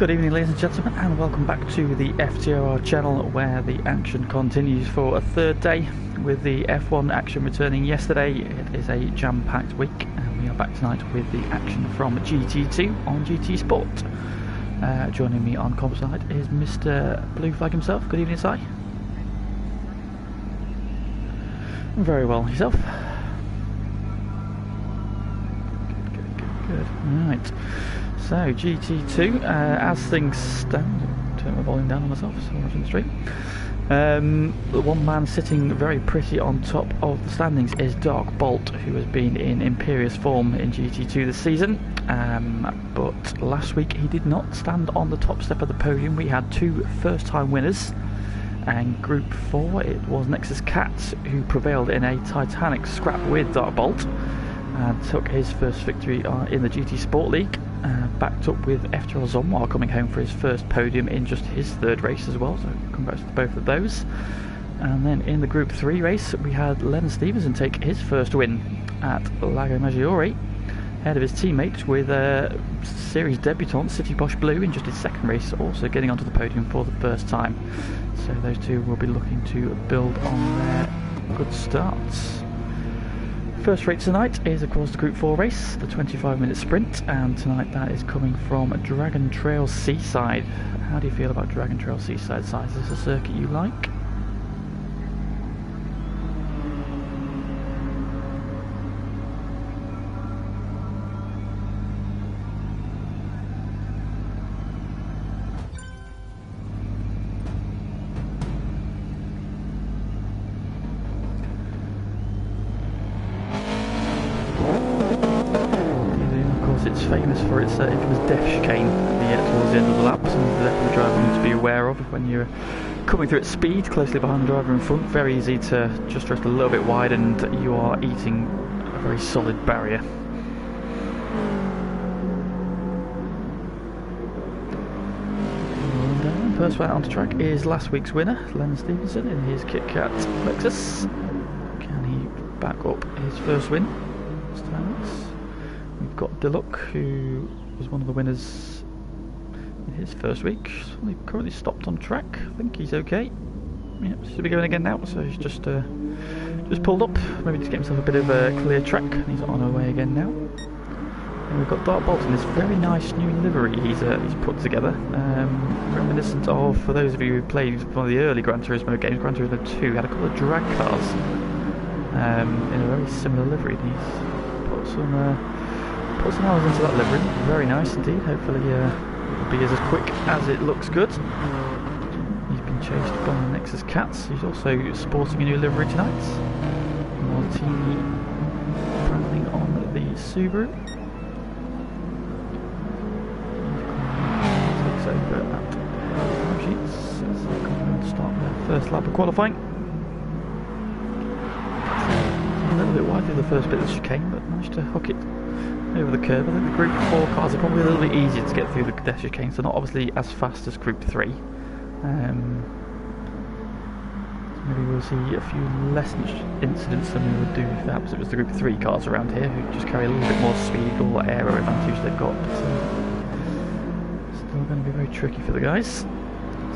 Good evening, ladies and gentlemen, and welcome back to the FTRL channel, where the action continues for a third day with the F1 action returning yesterday. It is a jam-packed week, and we are back tonight with the action from GT2 on GT Sport. Joining me on comp side is Mr. Blue Flag himself. Good evening, Si. Very well, yourself? Good. Right. So GT2, as things stand, turn my volume down on myself so I'm watching the stream. The one man sitting very pretty on top of the standings is Dark Bolt, who has been in imperious form in GT2 this season. But last week he did not stand on the top step of the podium. We had two first-time winners, and Group 4 it was Nexus Cat who prevailed in a titanic scrap with Dark Bolt and took his first victory in the GT Sport League. Backed up with FTRL Zonwar coming home for his first podium in just his third race as well, so congrats to both of those. And then in the Group 3 race we had Len Stevenson take his first win at Lago Maggiore, ahead of his teammate with series debutant City Posh Blue in just his second race, also getting onto the podium for the first time. So those two will be looking to build on their good starts. First race tonight is of course the Group 4 race, the 25-minute sprint, and tonight that is coming from Dragon Trail Seaside. How do you feel about Dragon Trail Seaside, Si? Is this a circuit you like? It's famous for its infamous death chicane towards the end of the lap. Something that the driver needs to be aware of when you're coming through at speed, closely behind the driver in front. Very easy to just drift a little bit wide, and you are eating a very solid barrier. And first one onto track is last week's winner, Len Stevenson, in his Kit Kat Lexus. Can he back up his first win this time? We've got Diluc, who was one of the winners in his first week. He's currently stopped on track. I think he's okay. Yep, should be going again now. So he's just pulled up, maybe just get himself a bit of a clear track, and he's on our way again now. And we've got Dark Bolt in this very nice new livery he's put together, reminiscent of, for those of you who played one of the early Gran Turismo games, Gran Turismo 2 had a couple of drag cars in a very similar livery. And he's put some hours into that livery. Very nice indeed. Hopefully it'll be as quick as it looks good. He's been chased by the Nexus Cats. He's also sporting a new livery tonight. Martini branding on the Subaru. Takes over at the sheets as they come and start their first lap of qualifying. A little bit wide through the first bit of the chicane, but managed to hook it over the curve. I think the Group 4 cars are probably a little bit easier to get through the death chicane, so not obviously as fast as Group 3. So maybe we'll see a few less incidents than we would do if perhaps it was the Group 3 cars around here, who just carry a little bit more speed or aero advantage they've got. But still going to be very tricky for the guys.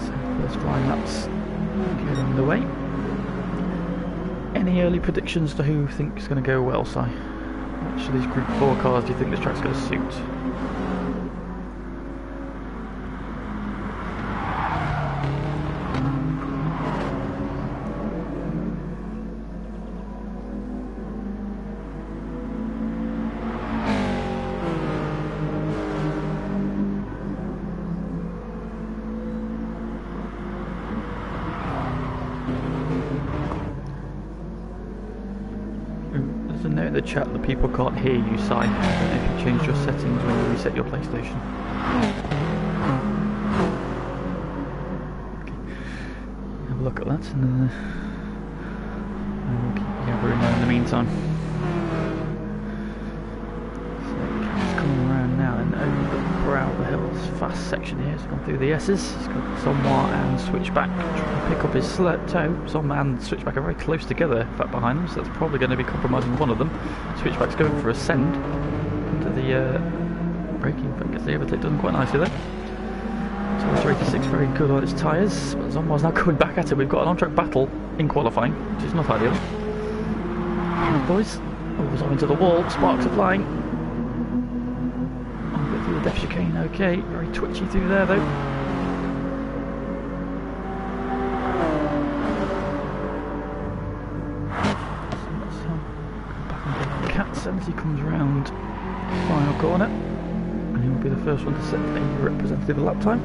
So first flying laps get underway. Any early predictions to who thinks going to go well, Si? Which of these Group 4 cars do you think this track's going to suit? There's a note in the chat that people can't hear you, Si. I don't know if you changed your settings when you reset your PlayStation. Okay. Have a look at that, and we'll keep you over in the meantime. So he's coming around now and over the brow of the hills, fast section here. He's gone through the S's. He's got Zonwar and Switchback trying to pick up his toe. Zonwar and Switchback are very close together, in fact, behind them, so that's probably going to be compromising one of them. Switchback's going for a send into the braking, but I guess the overtake done quite nicely there. Toyota 86 very good on its tyres, but Zombar's now coming back at it. We've got an on-track battle in qualifying, which is not ideal. Boys, oh, Zom into the wall, sparks are flying. I'll get through the depth chicane, okay. Very twitchy through there though. As he comes round the final corner, and he will be the first one to set a representative lap time.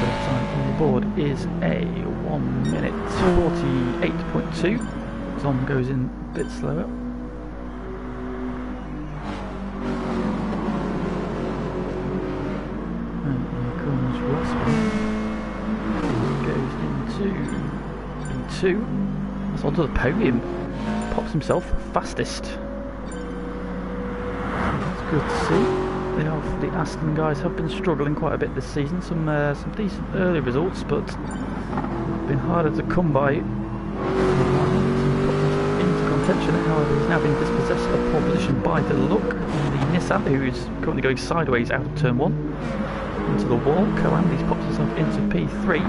First time on the board is a 1 minute 48.2. Zom goes in a bit slower. And here comes Rosberg. He goes into E2. Onto the podium, pops himself fastest. That's good to see. The Aston guys have been struggling quite a bit this season. Some decent early results, but been harder to come by. Into contention, however, he's now been dispossessed of pole position by the look. The Nissan, who is currently going sideways out of turn 1 into the wall. Coandes pops himself into P3.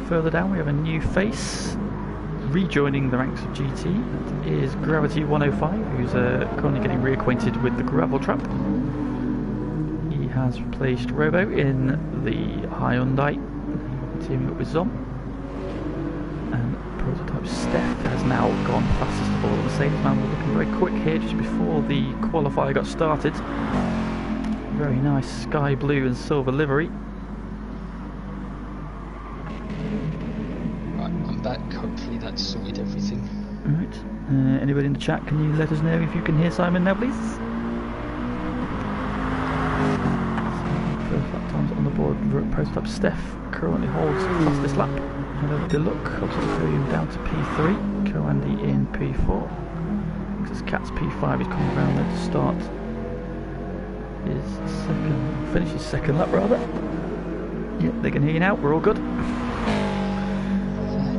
Further down we have a new face rejoining the ranks of GT. That is Gravity 105, who's currently getting reacquainted with the gravel trap. He has replaced Robo in the Hyundai. He will be teaming up with Zom. And prototype Steph has now gone fastest of all. The Mercedes-man was looking very quick here just before the qualifier got started. Very nice sky blue and silver livery. Hopefully that's sorted everything. Alright. Anybody in the chat, can you let us know if you can hear Simon now, please? First lap times on the board. Prototype Steph currently holds fastest lap. Hello, Deluxe. Obviously podium down to P3. Coandes in P4. This Cat's P5 is coming around there to start finish his second lap rather. Yep, they can hear you now. We're all good.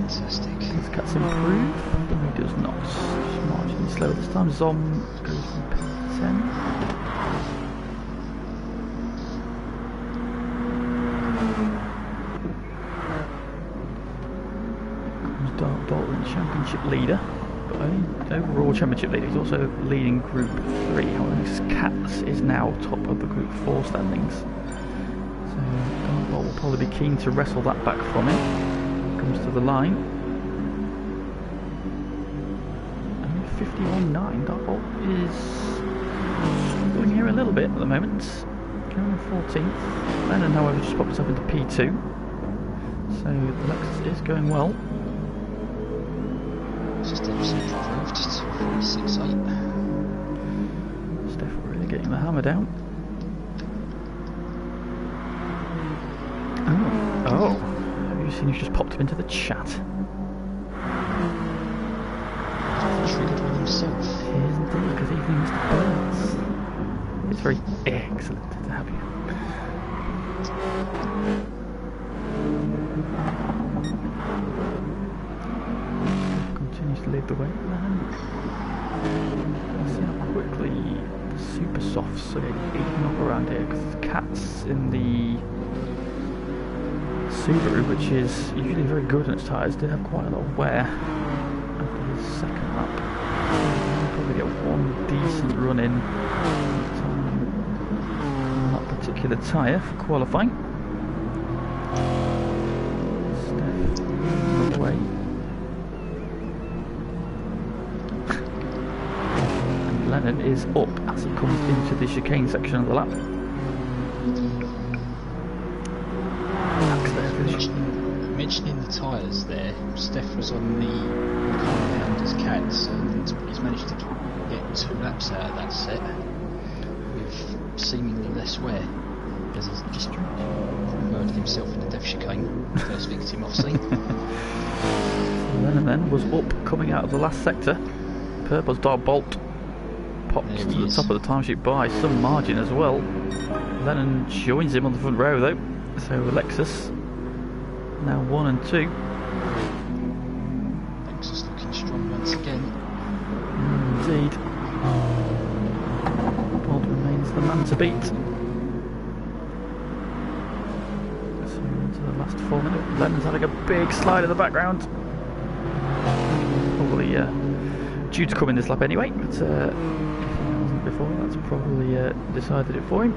Fantastic. Does Cat's improve? No, he does not. Just marginally slower this time. Zom goes from P10. Comes Dark Dalton, championship leader. But only overall championship leader. He's also leading Group 3. However, Cats is now top of the Group 4 standings. So Dark Dalton will probably be keen to wrestle that back from him. Comes to the line. 51.9. Dark Bolt is struggling here a little bit at the moment. Going 14th. Lennon, however, just popped himself into P2. So the Lexus is going well. Just improved to 46.8. Steph really getting the hammer down. Oh. Have you seen who's just popped him into the chat? Triggered one himself. He is indeed, because evening Mr. Burns. It's very excellent to have you. Continues to lead the way. Let's see how quickly the super softs are eating up around here, because the Cat's in the Subaru, which is usually very good on its tyres, did have quite a lot of wear after his second lap. He'll probably get one decent run in on that particular tyre for qualifying. Steph leading the way. And Lennon is up as he comes into the chicane section of the lap. Mentioning the tyres there, Steph was on the compound as Cats and he's managed to get 2 laps out of that set with seemingly less wear as he's just murdered himself in the death chicane. First victim off scene. Lennon then was up coming out of the last sector. Purple's Dark Bolt popped to the top of the timesheet by some margin as well. Lennon joins him on the front row though, so Lexus now 1 and 2. Lexus looking strong once again. Indeed. the man to beat. So into the last 4 minutes. Lennon's having a big slide in the background. Probably due to come in this lap anyway, but if he wasn't before, that's probably decided it for him.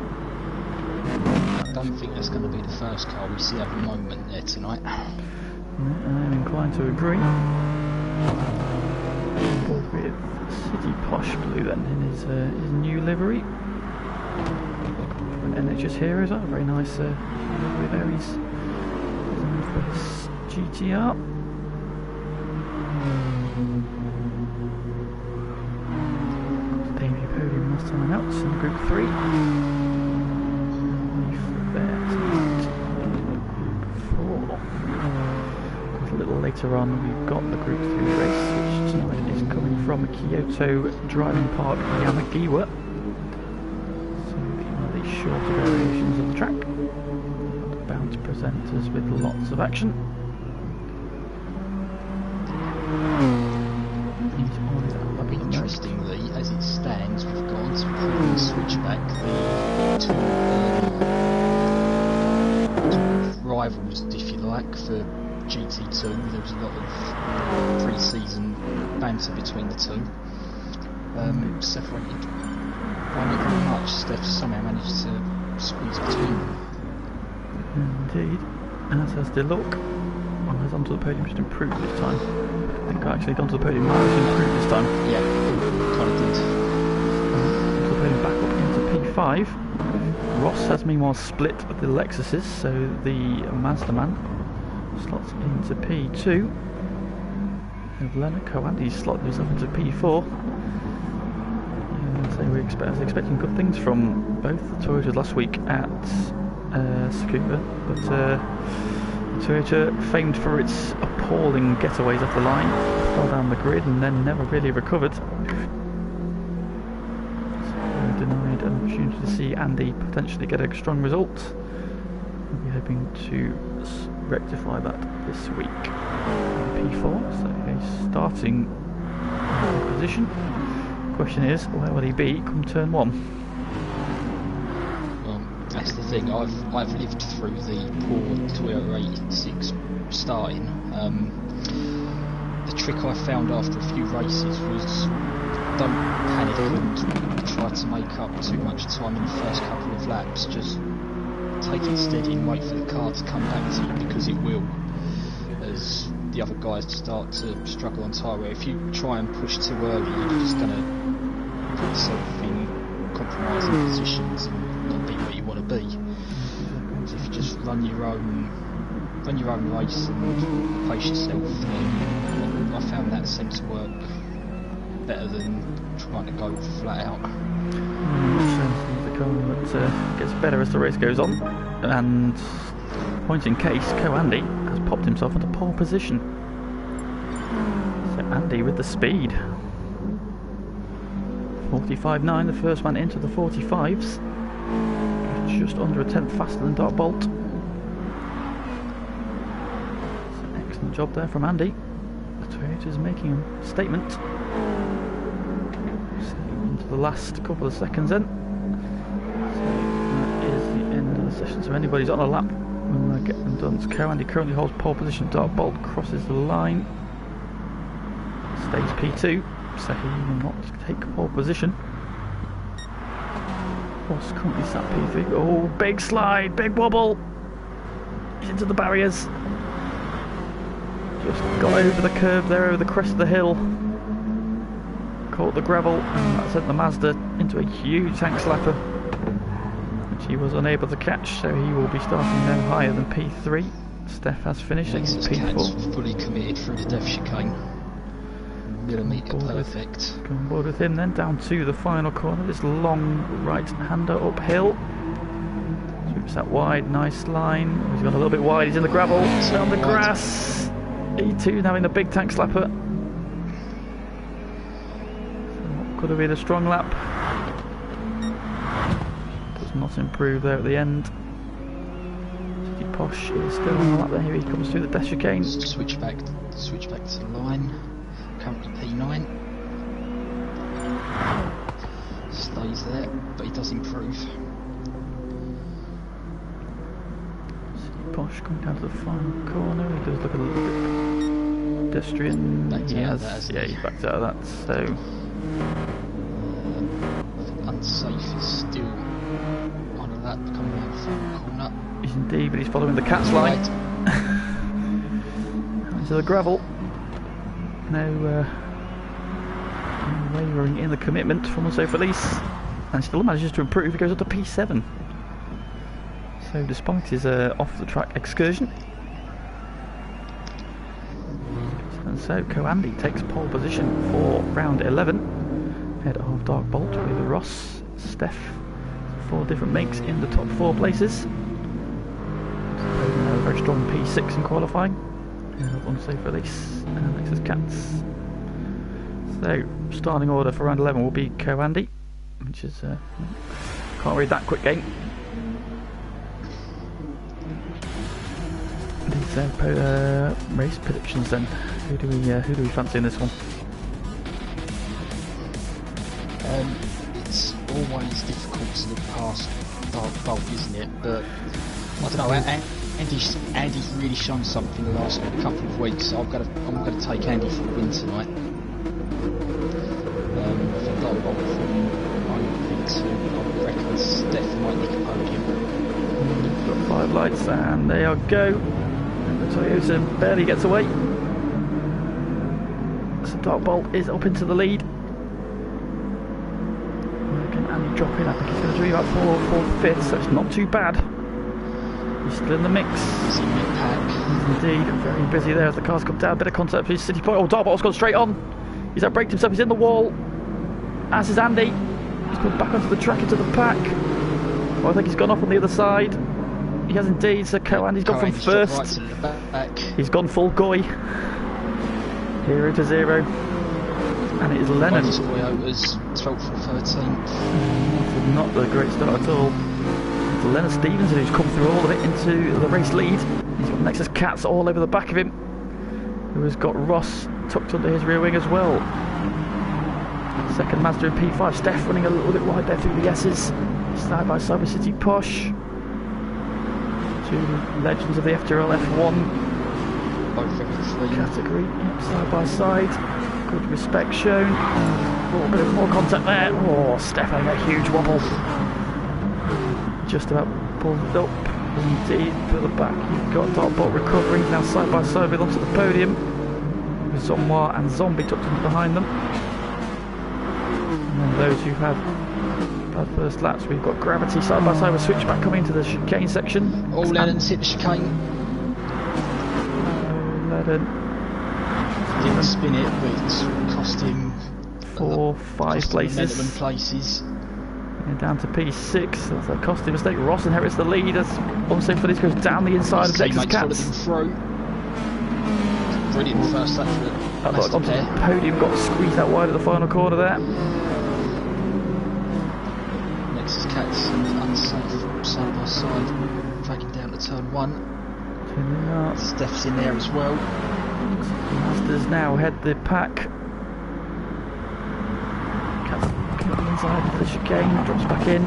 I don't think that's going to be the first car we see at the moment there tonight. I'm inclined to agree. With City Posh Blue then in his new livery. NHS Heroes are a very nice livery there. He's designed for his GTR. Debut podium last time out in Group 3. A little later on we've got the Group 3 race, which tonight is coming from Kyoto Driving Park, Yamagiwa. So a few of these shorter variations of the track. Bound to presenters with lots of action. Interestingly, as it stands, we've got to the switchback the two rivals, if you like, for GT2. There was a lot of pre-season banter between the two. Separated by not very much. Steph somehow managed to squeeze between them. Indeed, as has Deluc. Well, has onto the podium just improved this time. I think I actually gone to the podium managed to improve this time. Yeah, kind of did. Onto the podium back up into P5. Ross has meanwhile split the Lexuses, so the Mazda man slots into P2. And Leonard Coandy's slotted himself into P4. So I was expecting good things from both the Toyotas last week at Tsukuba, but Toyota, famed for its appalling getaways off the line, fell down the grid and then never really recovered. So denied an opportunity to see Andy potentially get a strong result. We'll be hoping to rectify that this week. P4, so he's starting position. Question is, where will he be come turn 1? Well, that's the thing. I've lived through the poor Toyota 86 starting. The trick I found after a few races was don't panic and try to make up too much time in the first couple of laps. Just take it steady and wait for the car to come back to you, because it will, as the other guys start to struggle on tyre wear. If you try and push too early, you're just going to put yourself in compromising positions and not be where you want to be. So if you just run your own race and pace yourself, then I found that seems to work better than trying to go flat out. The car that gets better as the race goes on, and point in case, Andy has popped himself into pole position. So Andy with the speed. 45.9, the first man into the 45s. Just under a tenth faster than Dark Bolt. It's an excellent job there from Andy. The Toyota's making a statement. So into the last couple of seconds then. So that is the end of the session. So anybody's on a lap, we'll get them done. So Andy currently holds pole position. Dark Bolt crosses the line. Stays P2. So he will not take pole position. Ross currently sat P3. Oh, big slide, big wobble. He's into the barriers. Just got over the curve there, over the crest of the hill. Caught the gravel, and that sent the Mazda into a huge tank slapper, which he was unable to catch, so he will be starting no higher than P3. Steph has finished in P4. Fully committed through the death chicane. Millimetre perfect. Go on board with him then, down to the final corner, this long right-hander uphill. Sweeps that wide, nice line. He's gone a little bit wide, he's in the gravel, down the grass. E2 now in the big tank slapper. So could have been a strong lap. Does not improve there at the end. City Posh is still on the lap there, here he comes through the death chicane. Switch back to the line. Currently P9. Stays there. but he does improve. Posh coming down to the final corner. He does look a little bit pedestrian. He has, yeah, he's backed out of that. So unsafe is still on a lap coming around the final corner. He's indeed, but he's following the cat's line. Into the gravel. No wavering in the commitment from Unsafe Release, and still manages to improve. He goes up to P7. So despite his off-the-track excursion, and so Andy takes pole position for round 11, head of Dark Bolt with Ross, Steph, 4 different makes in the top 4 places. A very strong P6 in qualifying. Unsafe Release and Nexus Cats. So starting order for round 11 will be Andy, which is can't read that quick game. These race predictions then. Who do we fancy in this one? It's always difficult to look past Dark Bolt, isn't it? But I don't know. Andy's really shown something the last couple of weeks. So I'm going to take Andy for the win tonight. For Dark Bolt, I think so. I reckon Steph might nick a podium. Got 5 lights and there you go. Toyota barely gets away. So Dark Bolt is up into the lead. Can Andy drop in? I think he's going to do about 4th, 5th, so it's not too bad. He's still in the mix. He's in mid-pack. He's indeed very busy there as the cars come down. Bit of contact with his City Point. Oh, Dark Bolt's gone straight on. He's outbraked himself. He's in the wall. As is Andy. He's gone back onto the track into the pack. Oh, I think he's gone off on the other side. He has indeed, so Andy's gone from first. Right to the back. He's gone full goy. 0 to 0. And it is Lennon. Toyota's 12th or 13th. Not a great start at all. It's Leonard Stevenson who's come through all of it into the race lead. He's got Nexus Cats all over the back of him, who has got Ross tucked under his rear wing as well. Second Mazda in P5. Steph running a little bit wide there through the S's. Side by side with City Posh. 2 legends of the FTRL F1 category, yep, side by side. Good respect shown. A little bit of more contact there. Oh, Steph having a huge wobble. Just about pulled it up. Indeed, for the back, you've got Dark Bolt recovering now side by side with onto the podium. With Zomwa and Zombie tucked in behind them. And then those who've had bad first laps, we've got Gravity side by side with Switchback coming into the chicane section. All Lennon's hit the chicane. Lennon didn't spin it, but it's cost him 4, 5 places. Places. And down to P6. That's a costly mistake. Ross inherits the lead as Unsafe Release goes down the inside of Nexus Cats. Brilliant first lap for that onto the podium, got squeezed out wide at the final corner there. Nexus Cats and Unsafe side by side, dragging down to turn 1. Steph's in there as well. Masters now head the pack. Cats coming inside of the chicane, drops back in.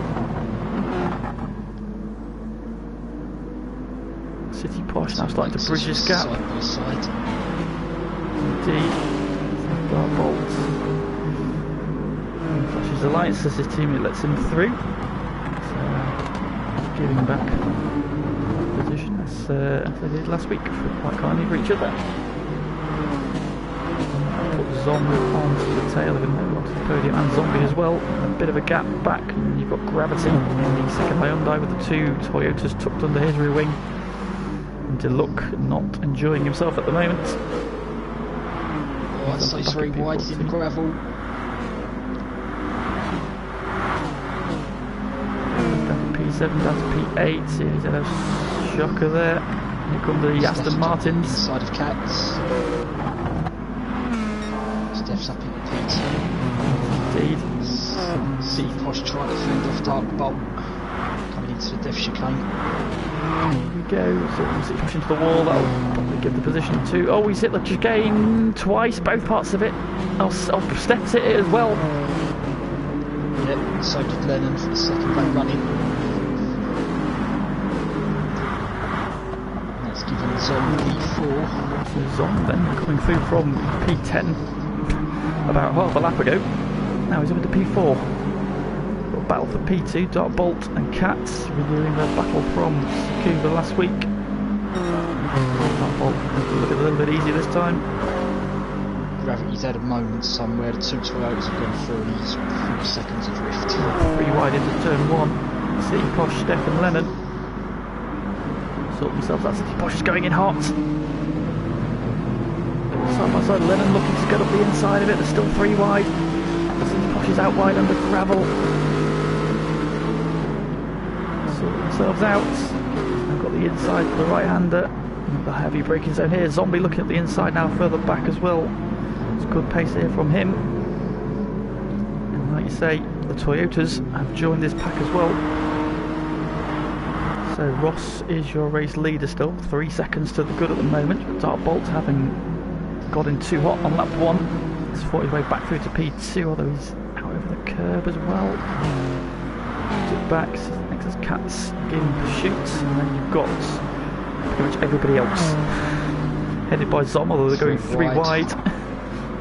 City Posh now starting to bridge this gap. Side by side. Indeed. Dark Bolt flashes the lights as his teammate lets him through. So, giving back position as they did last week, quite kindly for each other. Put Zombie onto the tail of him, onto the podium, and Zombie as well. A bit of a gap back, and you've got Gravity in the second Hyundai with the 2 Toyotas tucked under his rear wing. And Deluxe not enjoying himself at the moment. Oh, that's so 3 wide in the gravel. Down to P7, down to P8. He's had a shocker there. Here come the Aston Martins. Inside of Cats. Steph's up in the P2. Indeed. City Posh trying to fend off Dark Bolt. Coming into the Death Chicane. Here we go. So City Posh into the wall. That'll probably give the position to. Oh, he's hit the chicane twice, both parts of it. Oh, Steph's hit it as well. it, and so did Lennon for the second lap running. That's given Zom P4. Zom then coming through from P10 about half a lap ago. Now he's over to P4. Got a battle for P2, Dark Bolt and Cats, renewing their battle from Tsukuba last week. Dark Bolt a little bit easier this time. Gravity's had a moment somewhere, the two Toyotas have gone through and he's 4 seconds adrift. 3 wide into turn 1. City Posh, Steph and Lennon sort themselves out. City Posh is going in hot. Side by side, Lennon looking to get up the inside of it. There's still 3 wide. City Posh is out wide under gravel. Sort themselves out. They've got the inside for the right-hander. The heavy braking zone here. Zombie looking at the inside now, further back as well. It's good pace here from him. And like you say, the Toyotas have joined this pack as well. So Ross is your race leader still, 3 seconds to the good at the moment. Dark Bolt having got in too hot on lap 1. He's fought his way back through to P2, although he's out over the curb as well. Took back, next is Cats giving pursuit, and then you've got pretty much everybody else. Headed by Zom, although they're going 3 wide.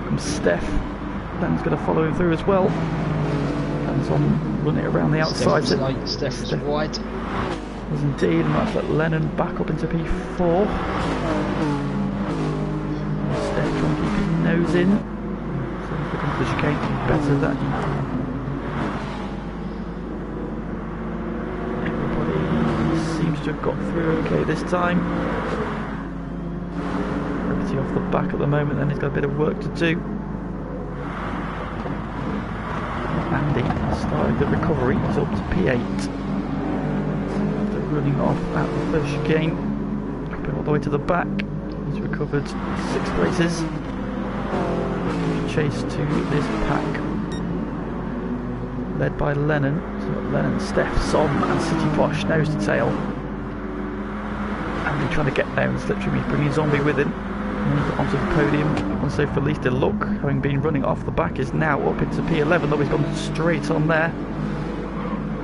From Steph. Len's going to follow him through as well. And Zom running it around the outside. Steph was wide. Was indeed, and that's let Lennon back up into P4. Steph trying to keep his nose in. So he's looking for the chicane to be better that. Everybody seems to have got through okay this time. Gravity off the back at the moment, then he's got a bit of work to do. Andy started the recovery, he's up to P8. Running off at the first chicane, dropping all the way to the back. He's recovered 6 places. Chase to this pack, led by Lennon. So Lennon, Steph, Som and City Posh, nose to tail. And he's trying to get there in the slipstream. He's bringing Zombie with him. And he's onto the podium. And so for least a look, having been running off the back, is now up into P11, though he's gone straight on there.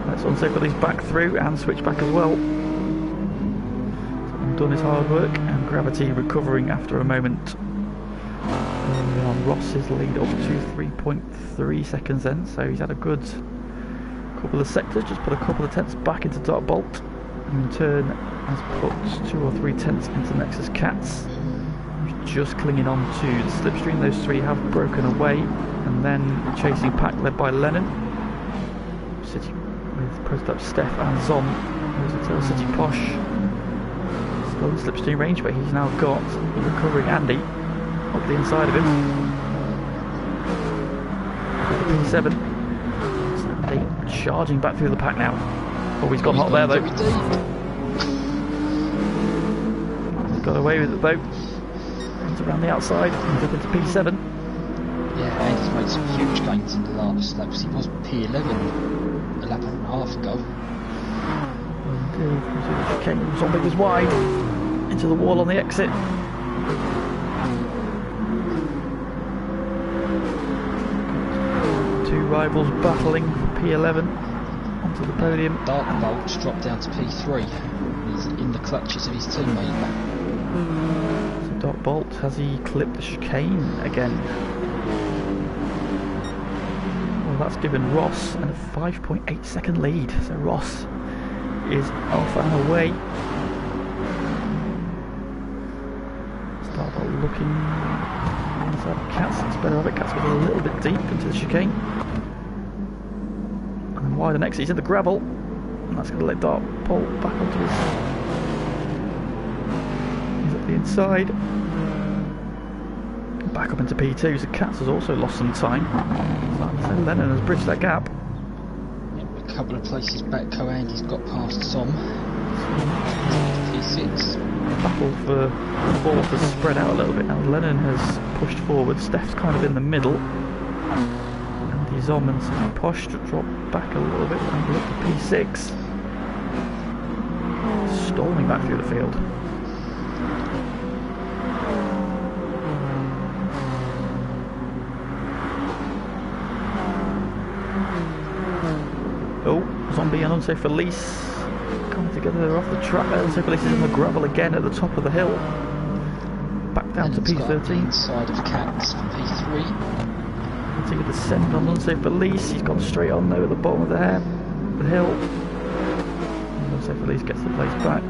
Let's unsafe for these back through and switch back as well. So done his hard work, and Gravity recovering after a moment. On Ross's lead up to 3.3 seconds then, so he's had a good couple of sectors, just put a couple of tenths back into Dark Bolt, and in turn has put 2 or 3 tenths into Nexus Cats. He's just clinging on to the slipstream. Those 3 have broken away, and then chasing pack led by Lennon. City with prototype Steph and Zom. There's a City Posh still in slipstream range, but he's now got the recovering Andy up the inside of him. P7. Andy charging back through the pack now. Oh, he's gone hot there though. He's got away with it though. He's around the outside. He's up into P7. Yeah, Andy's made some huge gains in the last laps. He was P11 a lap and a half ago. Indeed. Zombie was wide into the wall on the exit. Two rivals battling for P11 onto the podium. Dark Bolt's dropped down to P3. He's in the clutches of his teammate. So Dark Bolt, has he clipped the chicane again? Well, that's given Ross a 5.8 second lead. So Ross is off and away. Dark Bolt looking inside Cats. It's better of it. Cats got a little bit deep into the chicane. And then wider next, he's in the gravel. And that's going to let Dark Bolt back onto his... He's at the inside. Back up into P2, so Cats has also lost some time. So Lennon has bridged that gap. A couple of places back, Coandy's got past Som. P6. Battle for fourth has spread out a little bit now. Lennon has pushed forward, Steph's kind of in the middle. And Zom and City Posh drop back a little bit and look to P6. Storming back through the field. Zombie and Unsafe Release coming together off the track. Unsafe Release is on the gravel again at the top of the hill. Back down to P13. Inside of Cats from P3. Take a descend on Unsafe Release. He's gone straight on though at the bottom of the hill. And Unsafe Release gets the place back.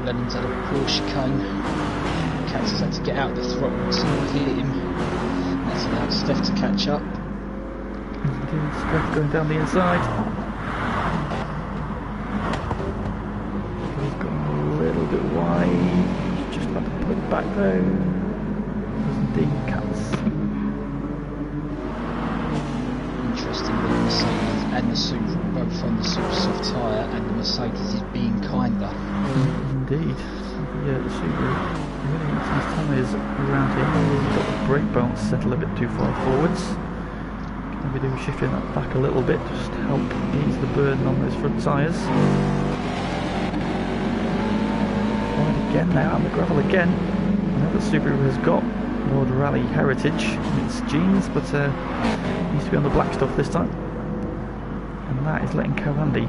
Lennon's had a poor chicane. Cats has had to get out the throttle to clear him. That's allowed Steph to catch up. Steph going down the inside. He's gone a little bit wide. He's just about to put it back though. There's indeed Cats. Interestingly, the Mercedes and the Subaru both on the super soft tyre, and the Mercedes is being kinder. Indeed. Yeah, the Subaru really has his tyres around here. He's got the brake balance settled a bit too far forwards. Maybe do shifting that back a little bit just to help ease the burden on those front tyres. Wide again now, and the gravel again. I know that Subaru has got World Rally heritage in its genes, but needs to be on the black stuff this time. And that is letting Kawandi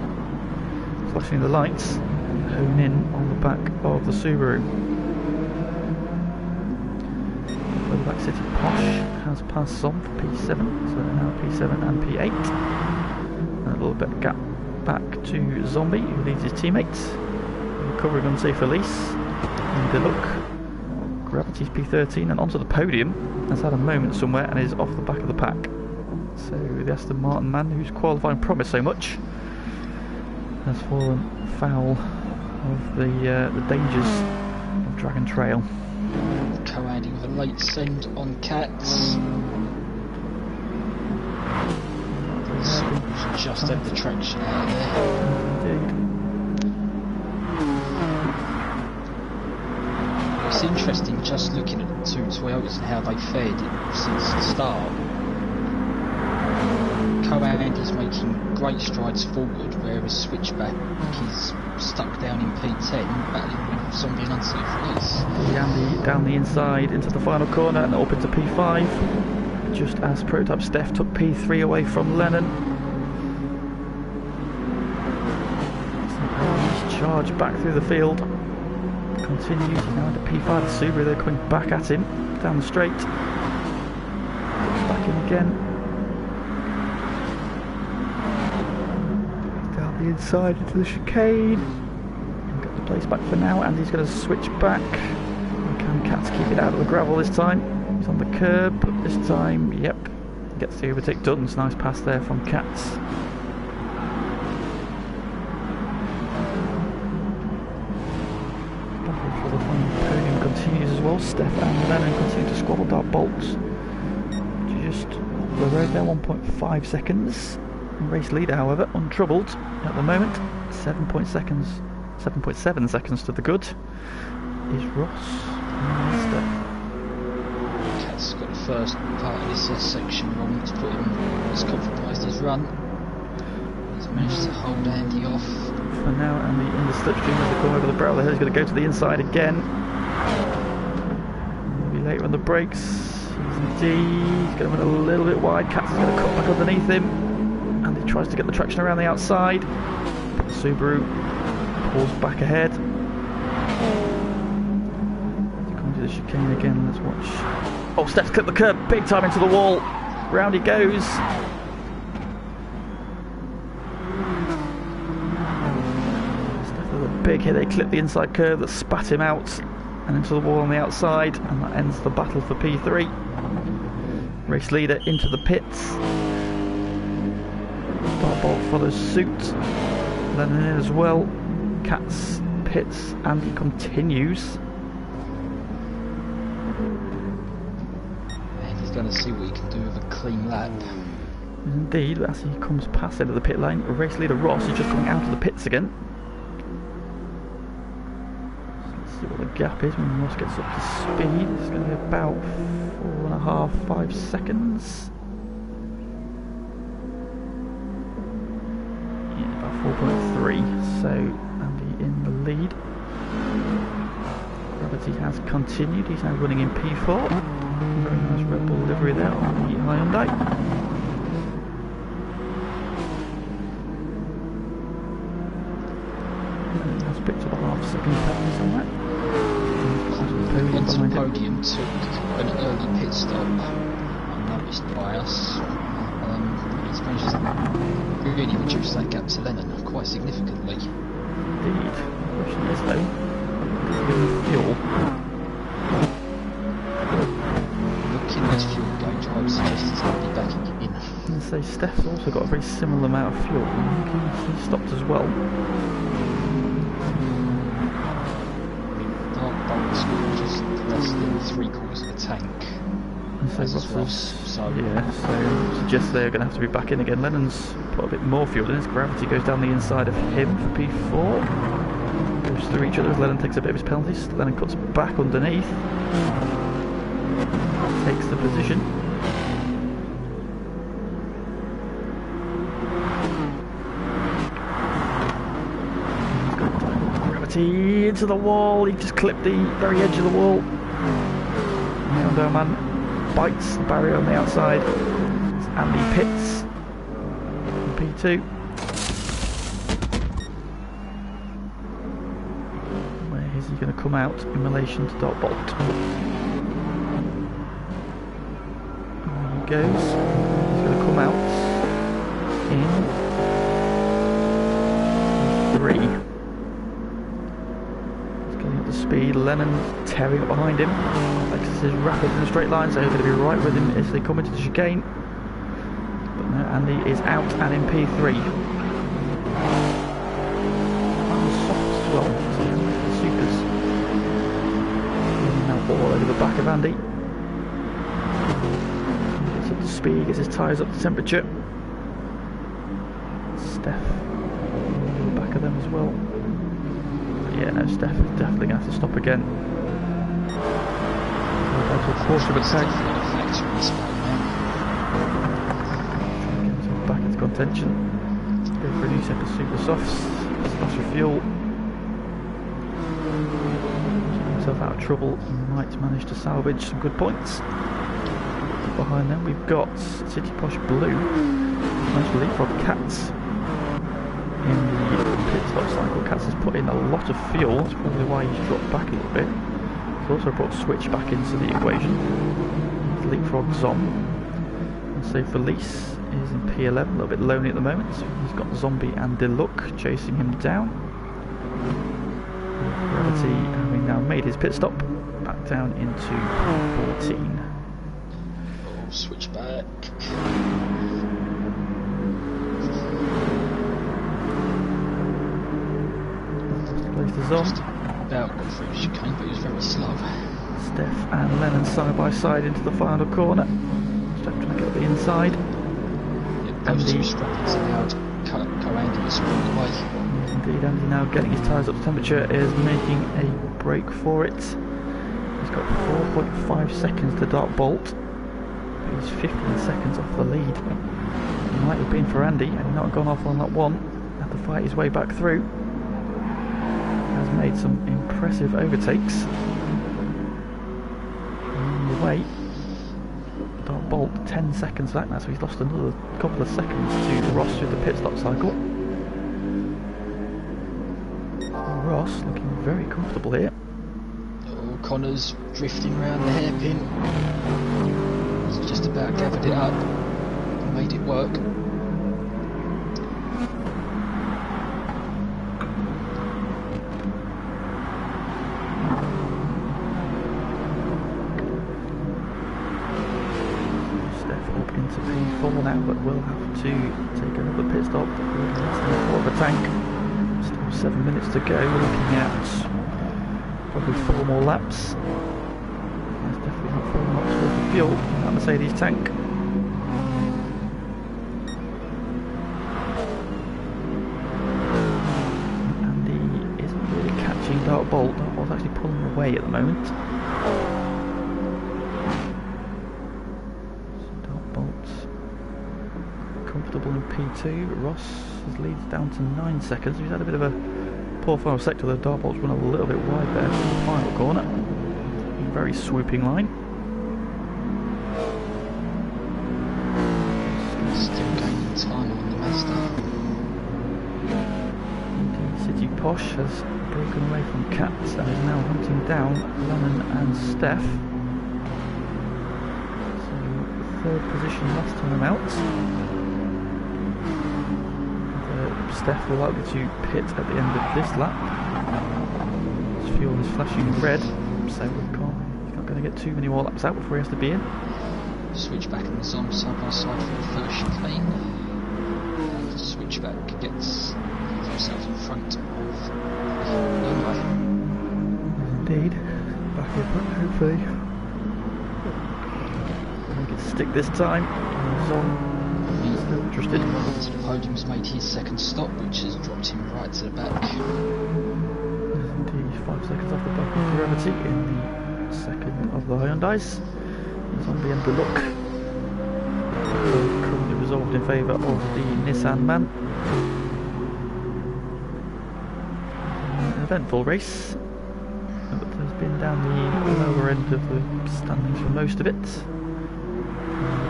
flashing the lights hone in on the back of the Subaru. Further back City Posh has passed Zom for P7, so now P7 and P8. And a little bit of gap back to Zombie, who leads his teammates. Recovering Unsafe Release. And good luck. Gravity's P13 and onto the podium. Has had a moment somewhere and is off the back of the pack. So the Aston Martin man, whose qualifying promised so much, has fallen foul of the dangers of Dragon Trail. Kawandi with a late send on Cats. Just had the traction out there. Indeed. It's interesting just looking at the two Toyotas and how they fared since the start. Kowandi's making great strides forward, whereas Switchback is stuck down in P10 battling with Zombie and Unsafe Release. Yandy down the inside into the final corner and up into P5, just as Prototype Steph took P3 away from Lennon. He's charged back through the field, continues, he's now into P5. The Subaru, they're coming back at him down the straight, back in again. The inside into the chicane. Got the place back for now, and he's going to switch back. Can Cats keep it out of the gravel this time? He's on the curb this time. Yep, gets the overtake done. Nice pass there from Cats. Battle for the final podium continues as well. Steph and Lennon continue to squabble dart bolts. Just off the road there, 1.5 seconds. Race leader, however, untroubled at the moment. 7.7 seconds to the good is Ross and Steph. Cat's got the first part of this section wrong to put him, has compromised his run. He's managed to hold Andy off. For now, Andy in the slipstream as they come over the brow of the hill. He's going to go to the inside again. Maybe later on the brakes. He's going to run a little bit wide. Cats is going to cut back underneath him. And he tries to get the traction around the outside. But the Subaru pulls back ahead. Coming to the chicane again, let's watch. Oh, Steph's clipped the curb big time into the wall. Round he goes. Steph with a big hit. They clipped the inside curve that spat him out and into the wall on the outside. And that ends the battle for P3. Race leader into the pits. Bolt follows suit, Lennon in as well. Cats pits, and he continues. And he's going to see what he can do with a clean lap. Indeed, as he comes past into the pit lane, race leader Ross is just coming out of the pits again. So let's see what the gap is when Ross gets up to speed. It's going to be about 4.5–5 seconds. 4.3, so Andy in the lead. Gravity has continued, he's now running in P4. Very nice Red Bull livery there on the Hyundai. Has picked up a half-second penalty on that. Onto the podium took an early pit stop, unnoticed by us. He's managed to really reduce that gap to Lennon quite significantly. Indeed. The question is though, fuel. Looking at his fuel gauge, I would suggest he's going to be backing in. And say Steph's also got a very similar amount of fuel. He stopped as well. Dark Bolt's just less than 3/4 of a tank. And so Ross, so suggests they're going to have to be back in again. Lennon's put a bit more fuel in. His gravity goes down the inside of him for P4. Goes through each other as Lennon takes a bit of his penalties. Lennon cuts back underneath. Takes the position. Gravity into the wall. He just clipped the very edge of the wall. Now man bites the barrier on the outside. It's Andy Pitts. P2. Where is he going to come out in relation to Dark Bolt? There he goes. He's going to come out in 3. He's getting up to speed. Lennon tearing up behind him. Alexis is rapid in a straight line, so he's going to be right with him as they come into the chicane. But no, Andy is out and in P3. Softs as well. Supers. Now all over the back of Andy. Gets up to speed, gets his tyres up to temperature. Steph in the back of them as well. But yeah, no, Steph is definitely going to have to stop again. Down to a quarter of a tank. Back into contention. Go for a new set of super softs. Splash of fuel. Keep himself out of trouble. He might manage to salvage some good points. Behind them we've got City Posh Blue. Managed to leapfrog Cats in the pit stop cycle. Cats has put in a lot of fuel. That's probably why he's dropped back a little bit. He's also brought Switch back into the equation. He's leapfrogged Zom. And so Felice is in P11, a little bit lonely at the moment. So he's got Zombie and Deluxe chasing him down. Gravity having now made his pit stop, back down into P14. Oh, switch back. Place the Zom. About got through the chicane, but he was very slow. Steph and Lennon side by side into the final corner. Steph trying to get the inside. Those two strappers are now co-Andy is sprawled away. Indeed, Andy now getting his tyres up to temperature is making a break for it. He's got 4.5 seconds to Dark Bolt. He's 15 seconds off the lead. It might have been for Andy and not gone off on that one. Had to fight his way back through. Has made some impressive overtakes. On the way, Dark Bolt 10 seconds back now, so he's lost another couple of seconds to Ross through the pit stop cycle. Ross looking very comfortable here. Oh, Connor's drifting around the hairpin. He's just about gathered it up and made it work. Into P4 now, but we'll have to take another pit stop. Less than a quarter of a tank. Still 7 minutes to go. We're looking at probably 4 more laps. There's definitely not 4 laps worth of fuel in that Mercedes tank. Andy isn't really catching Dark Bolt. Dark Bolt's actually pulling away at the moment. Comfortable in P2, but Ross leads down to 9 seconds. He's had a bit of a poor final sector. The Dark Bolt's run a little bit wide there in the final corner. Very swooping line. Still gaining time on the Mazda. Indeed, City Posh has broken away from Katz and is now hunting down Lennon and Steph. So, third position last time out. Steph will likely to pit at the end of this lap. His fuel is flashing red, so he's not going to get too many more laps out before he has to be in. Switch back and Zom side by side for the first chicane. Switch back gets himself in front of Yamagiwa. Indeed. Back in front, hopefully. We can stick this time. Zom still interested. So the podium's made his second stop, which has dropped him right to the back. Indeed, 5 seconds off the back of Gravity in the second of the Hyundais. He's on the end of the look. Currently resolved in favour of the Nissan man. An eventful race, but has been down the lower end of the standings for most of it.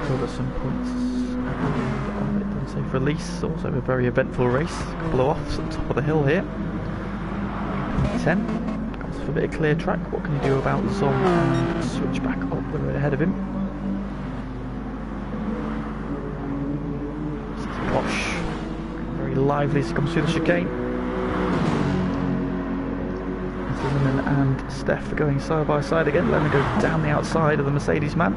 We've got some points at the end of it, unsafe release. Also a very eventful race. A couple of offs at the top of the hill here. 10. Got a bit of clear track. What can you do about Zom and switch back up the road ahead of him? This is Posh. Very lively as he comes through the chicane. Lennon and Steph are going side by side again. Lennon goes down the outside of the Mercedes man.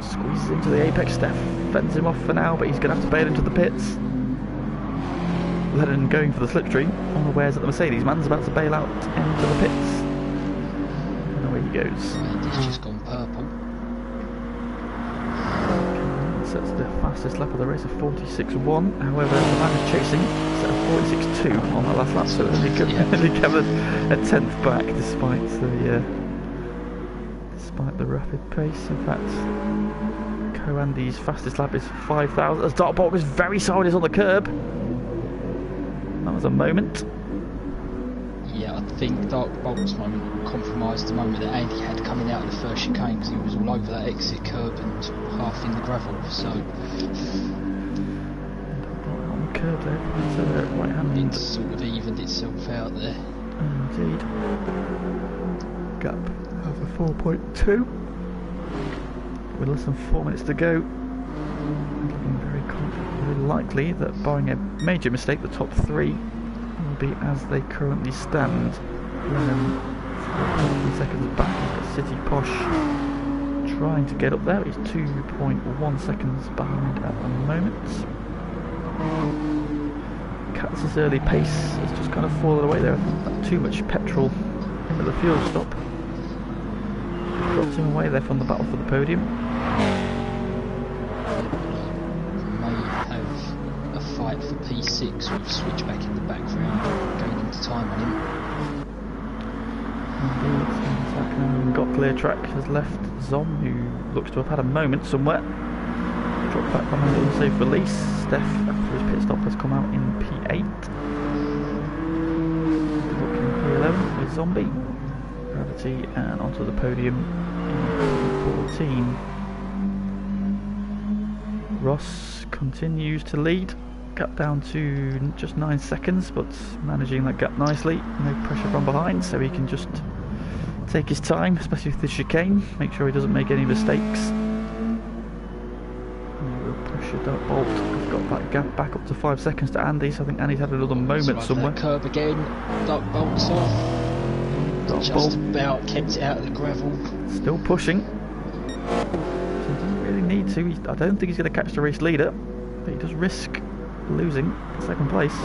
Squeezes into the apex. Steph fends him off for now, but he's going to have to bail into the pits. Lennon going for the slipstream, unawares that the Mercedes man's about to bail out into the pits. And away he goes. He's just gone purple. Sets the fastest lap of the race of 46.1. However, the man is chasing set of 46.2 on that last lap, so only covered a tenth back despite the rapid pace. In fact, Co-Andy's fastest lap is 5,000. As Dartbolt was very sideways on the curb. That was a moment. Yeah, I think Dartbolt's moment compromised the moment that Andy had coming out of the first chicane, because he was all over that exit curb and half in the gravel. So on the curb there, so right hand. It sort of evened itself out there. Indeed. Gap over 4.2. With less than 4 minutes to go. Looking very confident, very likely that barring a major mistake, the top three will be as they currently stand. Lennon 14 seconds back. We've got City Posh trying to get up there. He's 2.1 seconds behind at the moment. Katz's early pace has just kind of fallen away there. Too much petrol into the fuel stop. Dropped him away there from the battle for the podium. May have a fight for P6 with Switchback in the background, going into time on him. Indeed, got clear track, has left Zom, who looks to have had a moment somewhere. Dropped back behind the unsafe release. Steph, after his pit stop, has come out in P8. Looking P11 with Zombie. Gravity and onto the podium in 14. Ross continues to lead. Gap down to just 9 seconds, but managing that gap nicely. No pressure from behind, so he can just take his time, especially with the chicane. Make sure he doesn't make any mistakes. Pressure Dartbolt. We've got that gap back up to 5 seconds to Andy, so I think Andy's had another moment somewhere. Curb again. Dartbolt's off. Just about kept it out of the gravel. Still pushing. So he doesn't really need to. I don't think he's going to catch the race leader, but he does risk losing second place.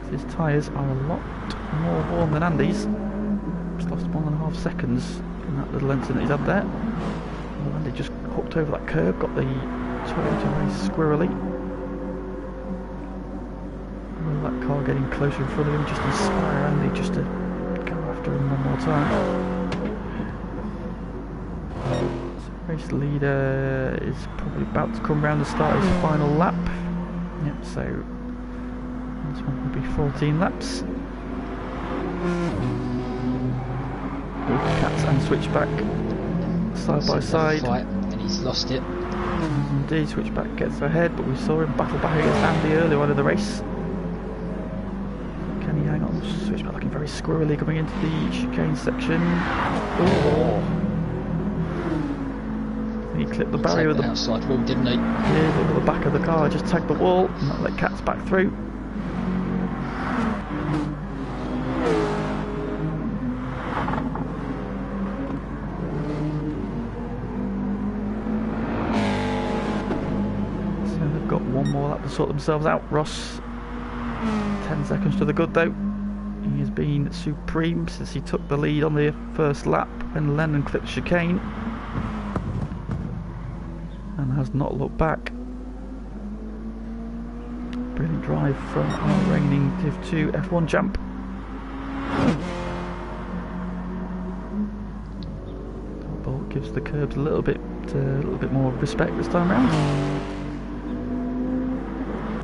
His tyres are a lot more worn than Andy's. He's lost 1.5 seconds in that little incident he's had there. And Andy just hooked over that curb, got the Toyota race squirrely. Will that car getting closer in front of him just inspire Andy just to go after him one more time? So race leader is probably about to come round to start his final lap. Yep, so this one will be 14 laps. Katz and Switchback side by side. Fight, and he's lost it. Indeed, Switchback gets ahead, but we saw him battle back against Andy earlier on in the race. Switchback looking very squirrely coming into the chicane section. Oh! He clipped the barrier with the outside wall, didn't he? Yeah, look at the back of the car, just tagged the wall and not let Cats back through. So they've got one more lap to sort themselves out. Ross, 10 seconds to the good though. He has been supreme since he took the lead on the first lap when Lennon clipped chicane. And has not looked back. Brilliant drive from our reigning Div 2 F1 champ. Bolt gives the curbs a little bit more respect this time round.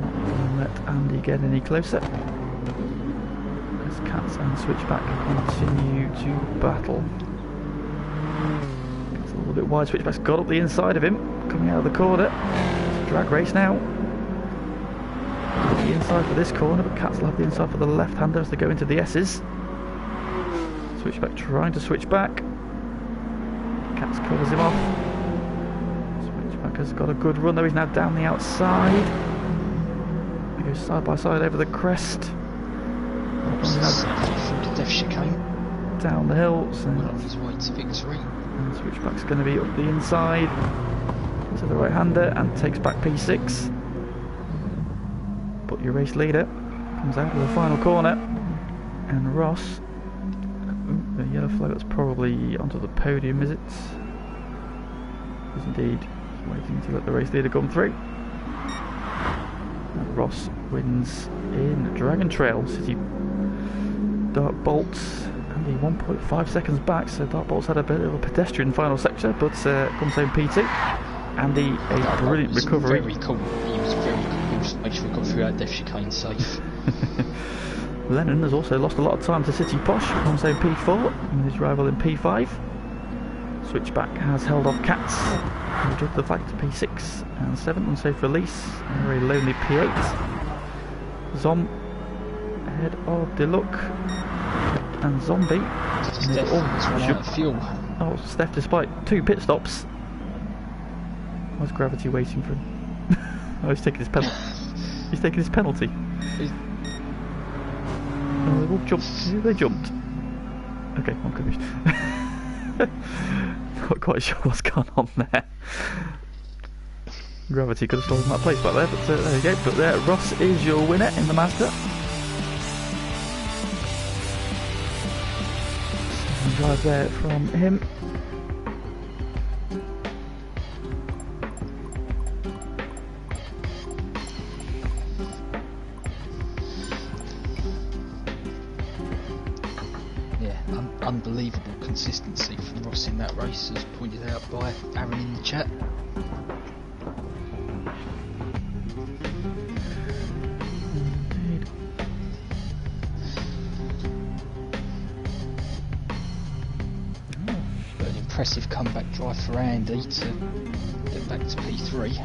Not going to let Andy get any closer. As Cats and Switchback continue to battle. It's a little bit wide. Switchback's got up the inside of him. Coming out of the corner. It's a drag race now. The inside for this corner, but Cats will have the inside for the left-hander as they go into the S's. Switchback trying to switch back. Cats covers him off. Switchback has got a good run though, he's now down the outside. He goes side by side over the crest. Death chicane. Down the hill. So on his way to victory. And Switchback's going to be up the inside to the right-hander and takes back P6. But your race leader comes out of the final corner, and Ross, the yellow flag, that's probably onto the podium, is it? Is indeed. Just waiting to let the race leader come through. And Ross wins in Dragon Trail. City Dark Bolts only 1.5 seconds back, so Dark Bolts had a bit of a pedestrian final sector, but comes home P2. Andy, a brilliant recovery. Very cool. He was very cool. He was make sure he got through that death chicane safe. Lennon has also lost a lot of time to City Posh. Comes home P4 and his rival in P5. Switchback has held off Cats and dropped the flag to P6 and 7th on safe release. And a very lonely P8. Zom ahead of Deluc and Zombie. Steph has run out of fuel. Oh, Steph, despite 2 pit stops. Why's Gravity waiting for him? Oh, he's taking his penalty. He's taking his penalty. Oh, they all jumped. They jumped. Okay, I'm confused. Not quite sure what's gone on there. Gravity could have stolen that place back there, but there you go. But Ross is your winner in the Mazda. And drive there from him. Unbelievable consistency from Ross in that race, as pointed out by Aaron in the chat. Indeed. But an impressive comeback drive for Andy to get back to P3.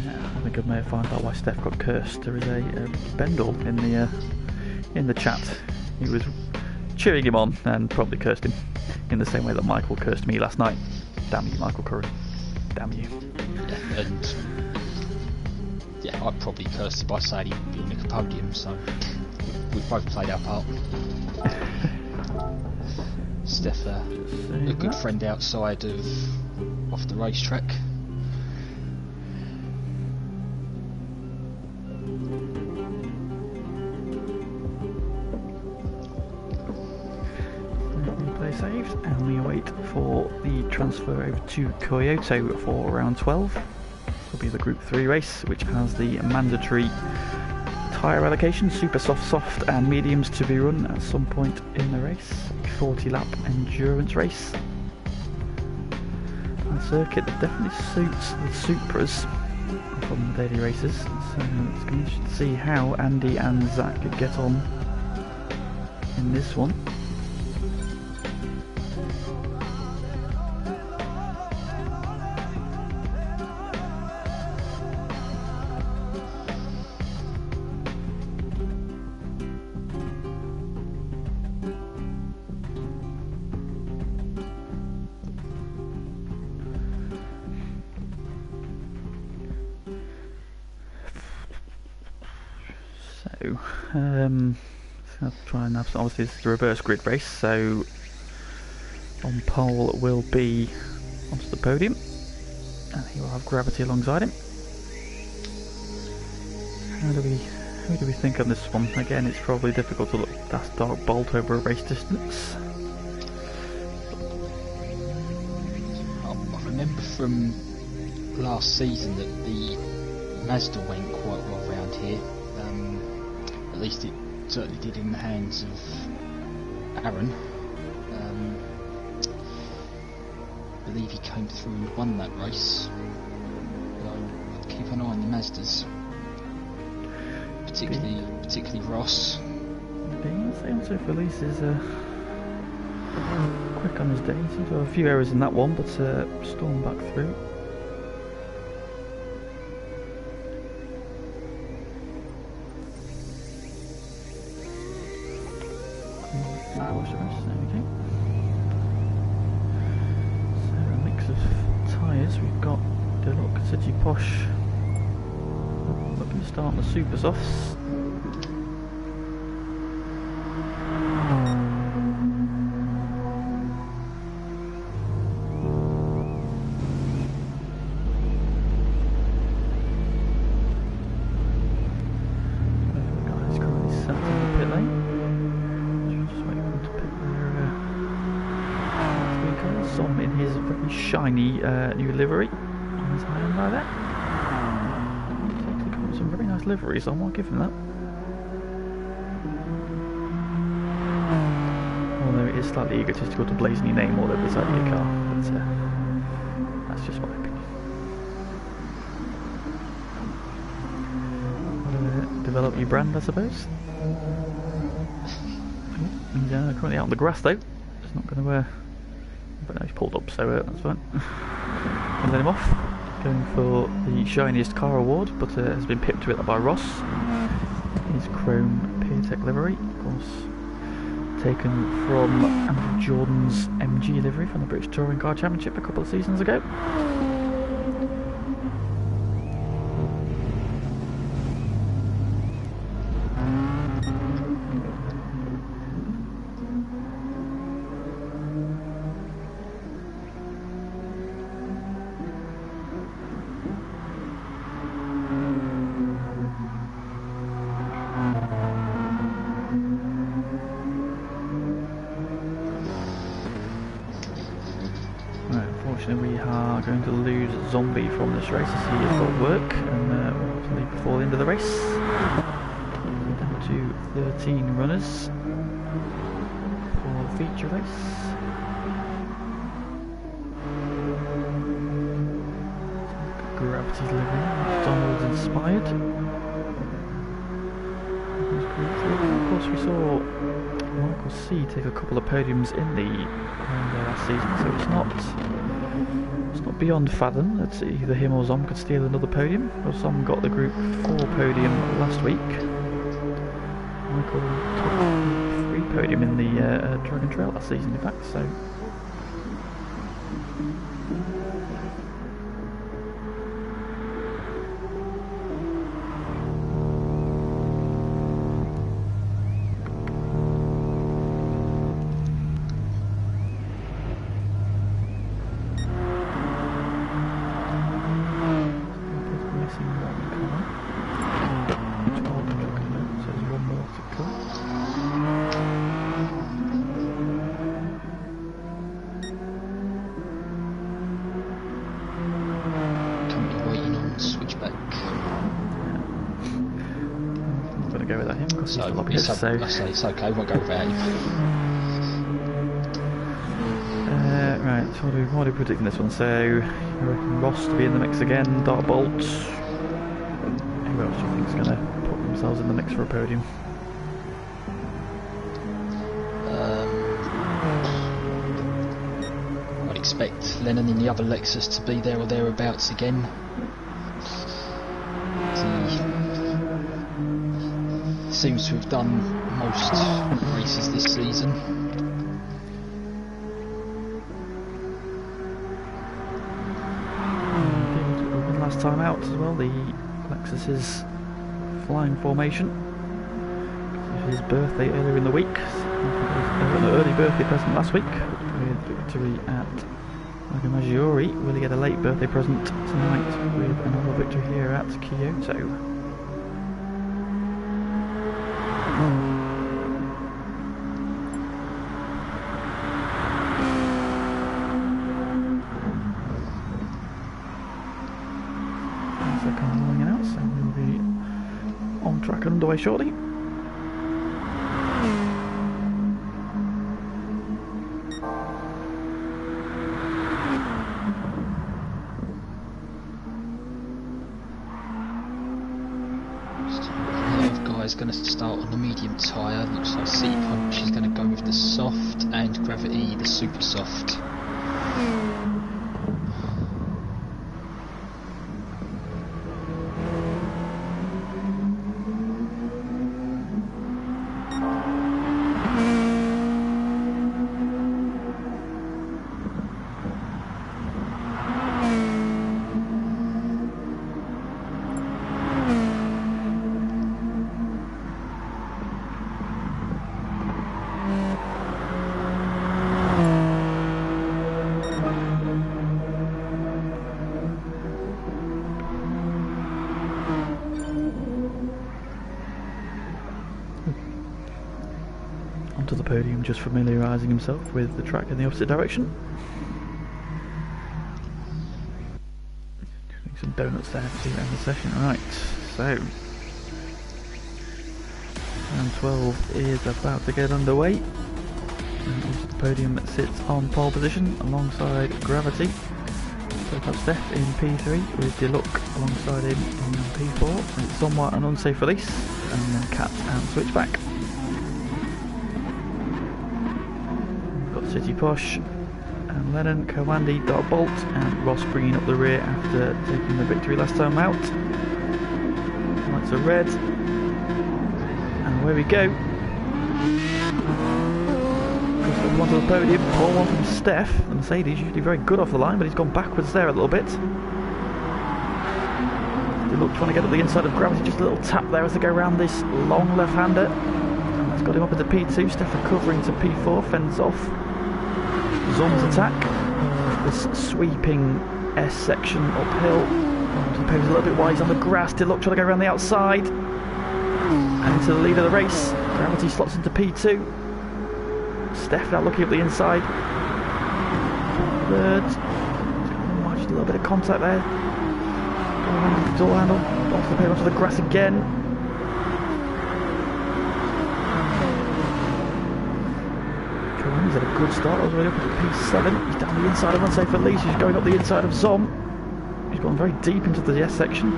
I think I may have found out why Steph got cursed. There is a Bendel in the chat. He was cheering him on and probably cursed him in the same way that Michael cursed me last night. Damn you, Michael Curran. Damn you. Yeah, and I probably cursed him by saying he'll nick a podium, so we've both played our part. Steph, a good friend outside off the racetrack. Saved, and we wait for the transfer over to Kyoto for round 12. This will be the Group 3 race, which has the mandatory tyre allocation, super soft and mediums to be run at some point in the race. 40 lap endurance race. A circuit that definitely suits the Supras from the daily races, so it's going to be interesting to see how Andy and Zach get on in this one. I'll try and have some, obviously this is a reverse grid race, so on pole will be onto the podium, and he will have Gravity alongside him. Who do we think on this one? Again, it's probably difficult to look past Dark Bolt over a race distance. I remember from last season that the Mazda went quite well round here. At least it certainly did in the hands of Aaron. I believe he came through and won that race. So keep an eye on the Mazdas, particularly Ross. They also Felice is quick on his day. He seems to have a few errors in that one, but stormed back through. So a mix of tyres. We've got Deluxe City Posh looking to start on the super softs. Shiny new livery on his hand like that. He's actually got some very nice liveries on, I'll give him that. Although it is slightly egotistical to blaze any name all over the side of your car, but that's just my opinion. Develop your brand, I suppose. He's currently out on the grass though. Just not going to but no, he's pulled up, so that's fine. I'll let him off. Going for the shiniest car award, but has been pipped to it by Ross. His chrome PureTech livery, of course, taken from Andrew Jordan's MG livery from the British Touring Car Championship a couple of seasons ago. We are going to lose Zombie from this race as he has got work, and will leave before the end of the race. We're down to 13 runners for the feature race. Gravity's living, McDonald's inspired. Of course, we saw Michael C take a couple of podiums in the last season, so it's not beyond fathom that either him or Zom could steal another podium. Well, Zom got the Group 4 podium last week. Michael took the 3 podium in the Dragon Trail last season, in fact, so... It's okay, won't go without him. Right, so what are we predicting this one? So, I reckon Ross to be in the mix again, Dark Bolt. Who else do you think is going to put themselves in the mix for a podium? I'd expect Lennon in the other Lexus to be there or thereabouts again. Seems to have done most races this season. Last time out as well, the Lexus's flying formation. his birthday earlier in the week. An early birthday present last week with victory at Yamagiwa. Will he get a late birthday present tonight with another victory here at Kyoto? So we'll be on track and underway shortly. Guy's going to start on the medium tyre. Looks like City Punch is going to go with the soft, and Gravity the super soft. Onto the podium, just familiarising himself with the track in the opposite direction. Getting some donuts there to end the session. Right, so round 12 is about to get underway. And onto the podium that sits on pole position alongside Gravity. So we've got Steph in P3 with Deluxe alongside him in P4. And it's somewhat an unsafe release, and then Cat and Switchback. City Posh and Lennon, Kawandi, Dark Bolt, and Ross bringing up the rear after taking the victory last time out. Lights are red, and away we go. Onto the podium, pole one from Steph. The Mercedes usually very good off the line, but he's gone backwards there a little bit. They look trying to get up the inside of Gravity, just a little tap there as they go around this long left-hander. And that's got him up into P2. Steph recovering to P4, fends off Zom's attack. This sweeping S section uphill. The podium's a little bit wide, he's on the grass. Deluxe trying to go around the outside. And into the lead of the race. Gravity slots into P2. Steph now looking up the inside. Third. Just a little bit of contact there. Door handle. Off the podium onto the grass again. He's had a good start all the way up to P7. He's down the inside of Unsafe Release. He's going up the inside of Zom. He's gone very deep into the S section.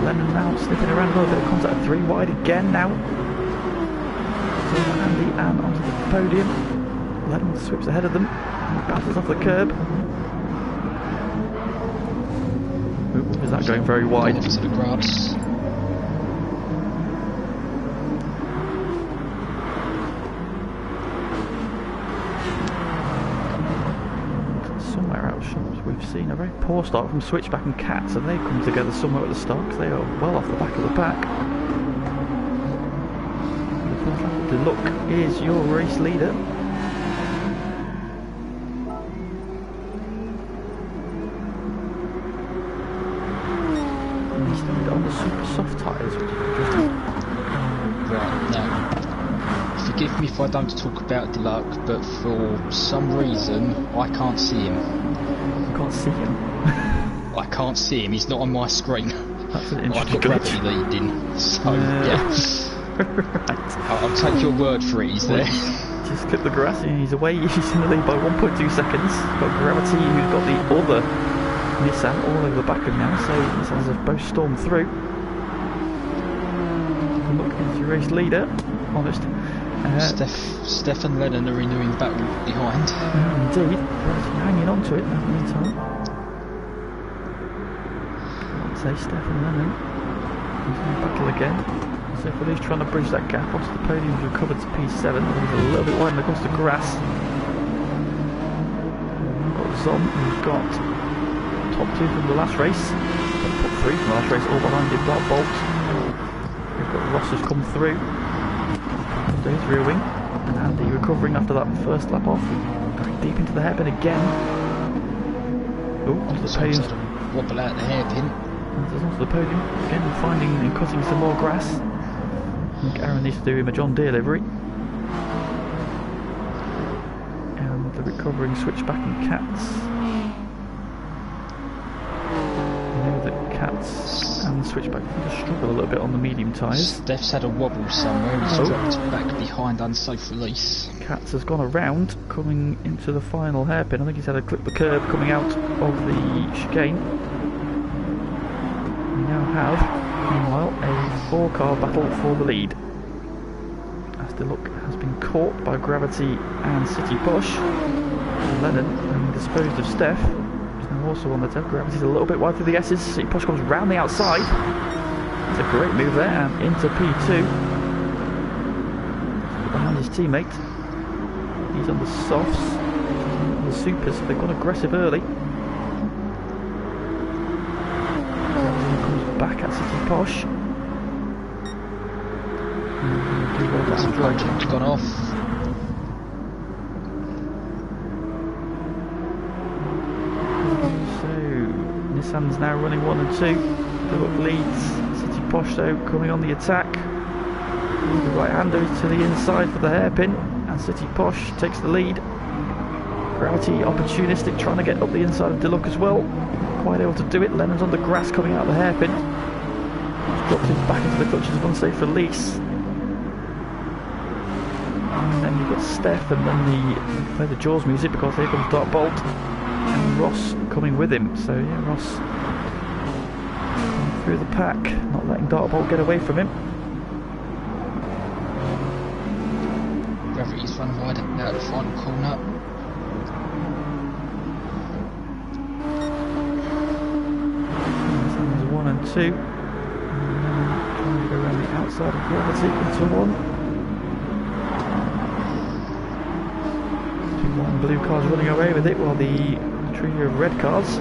Lennon now slipping around, a little bit of contact, 3 wide again now. Andy and onto the podium. Lennon sweeps ahead of them and bounces off the curb. Ooh, is that going very wide? Into the grass. We've seen a very poor start from Switchback and Cat, so they come together somewhere at the start because they are well off the back of the pack. Deluxe is your race leader. And he's started on the super soft tyres, which is interesting. Right, now, forgive me if I don't talk about Deluxe, but for some reason I can't see him. You can't see him? I can't see him, he's not on my screen. That's an interesting I've got Gravity leading, so yeah. Right. I'll take your word for it, he's there. Just clip the grass, and he's away, he's in the lead by 1.2 seconds. Got Gravity, who's got the other Nissan all over the back of him now, so Nissans have both stormed through. Look, he's your race leader, honest. Steph and Lennon are renewing the battle behind. Indeed, hanging on to it in the meantime. I'd say Steph and Lennon. He's in the battle again. So if he's trying to bridge that gap onto the podium, he's recovered to P7. He's a little bit wide when it comes to grass. We've got Zom, who's got top 2 from the last race. Top 3 from the last race, all behind him, Dark Bolt. We've got Ross has come through. To his rear wing. And Andy recovering after that first lap off. Going deep into the hairpin again. Oh, onto the podium. Wobble out the hairpin. And onto the podium. Again, finding and cutting some more grass. I think Aaron needs to do him a John Deere livery. And the recovering switchback and Cats. You know that Cats and switchback just struggle a little bit on the medium tyres. Steph's had a wobble somewhere, he's dropped back behind unsafe release. Cats has gone around, coming into the final hairpin. I think he's had to clip the curb coming out of the chicane. We now have, meanwhile, a 4-car battle for the lead. As Deluxe has been caught by Gravity and City Push. Lennon, having disposed of Steph, is now also on the tail. Gravity's a little bit wide through the S's. City Push comes round the outside. It's a great move there, and into P2. Behind his teammate. He's on the softs, on the supers. They've gone aggressive early. Comes back at City Posh. Project gone off. So Nissan's now running 1 and 2. Deluxe leads. City Posh though coming on the attack. The right hander to the inside for the hairpin. And City Posh takes the lead. Gravity opportunistic, trying to get up the inside of Deluxe as well. Not quite able to do it. Lennon's on the grass coming out of the hairpin. He's dropped him back into the clutches of unsafe release. And then you've got Steph, and then play the Jaws music because here comes Dark Bolt. And Ross coming with him. So yeah, Ross through the pack, not letting Dark Bolt get away from him. Gravity's run wide out the final corner. There's 1 and 2. And then trying to go around the outside of Gravity into 1. 2 blue cars running away with it while the trio of red cars is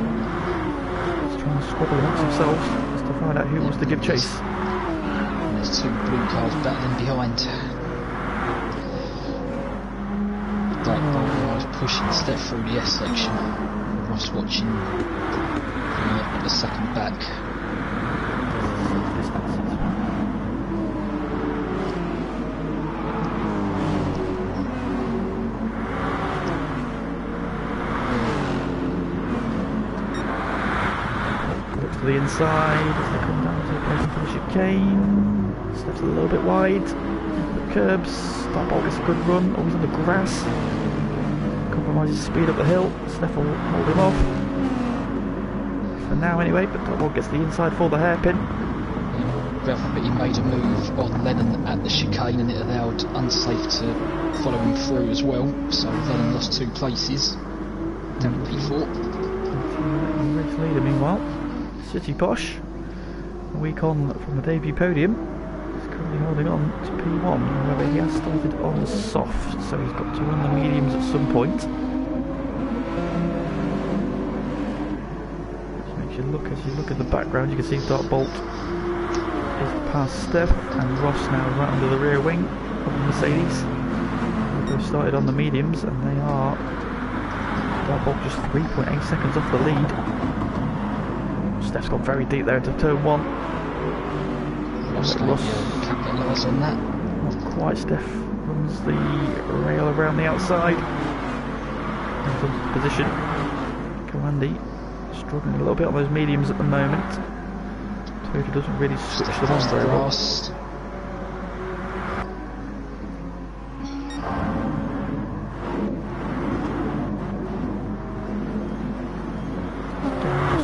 trying to squabble amongst themselves just to find out who wants to give chase. And there's 2 blue cars battling behind. Dark Bolt is pushing Steph through the S section. Ross watching at the second back. Looks to the inside as they come down to the place for the chicane. Steph's a little bit wide. The curbs. Dark Bolt gets a good run. Always on the grass. Compromises speed up the hill. Steph will hold him off. For now anyway, but Dark Bolt gets the inside for the hairpin. Gravity made a move on Lennon at the chicane and it allowed Unsafe to follow him through as well. So Lennon lost 2 places. Down to P4. Race leader meanwhile. City Posh. A week on from the debut podium. Currently holding on to P1, however he has started on the soft, so he's got to run the mediums at some point. Which makes you look, as you look at the background, you can see Dark Bolt is past Steph, and Ross now right under the rear wing of the Mercedes. They've started on the mediums, and they are Dark Bolt just 3.8 seconds off the lead. Steph's got very deep there into turn 1. Ross capitalise on that. Not quite. Steph runs the rail around the outside. Into position. Comandy struggling a little bit on those mediums at the moment. Toyota doesn't really switch them on very well. Ross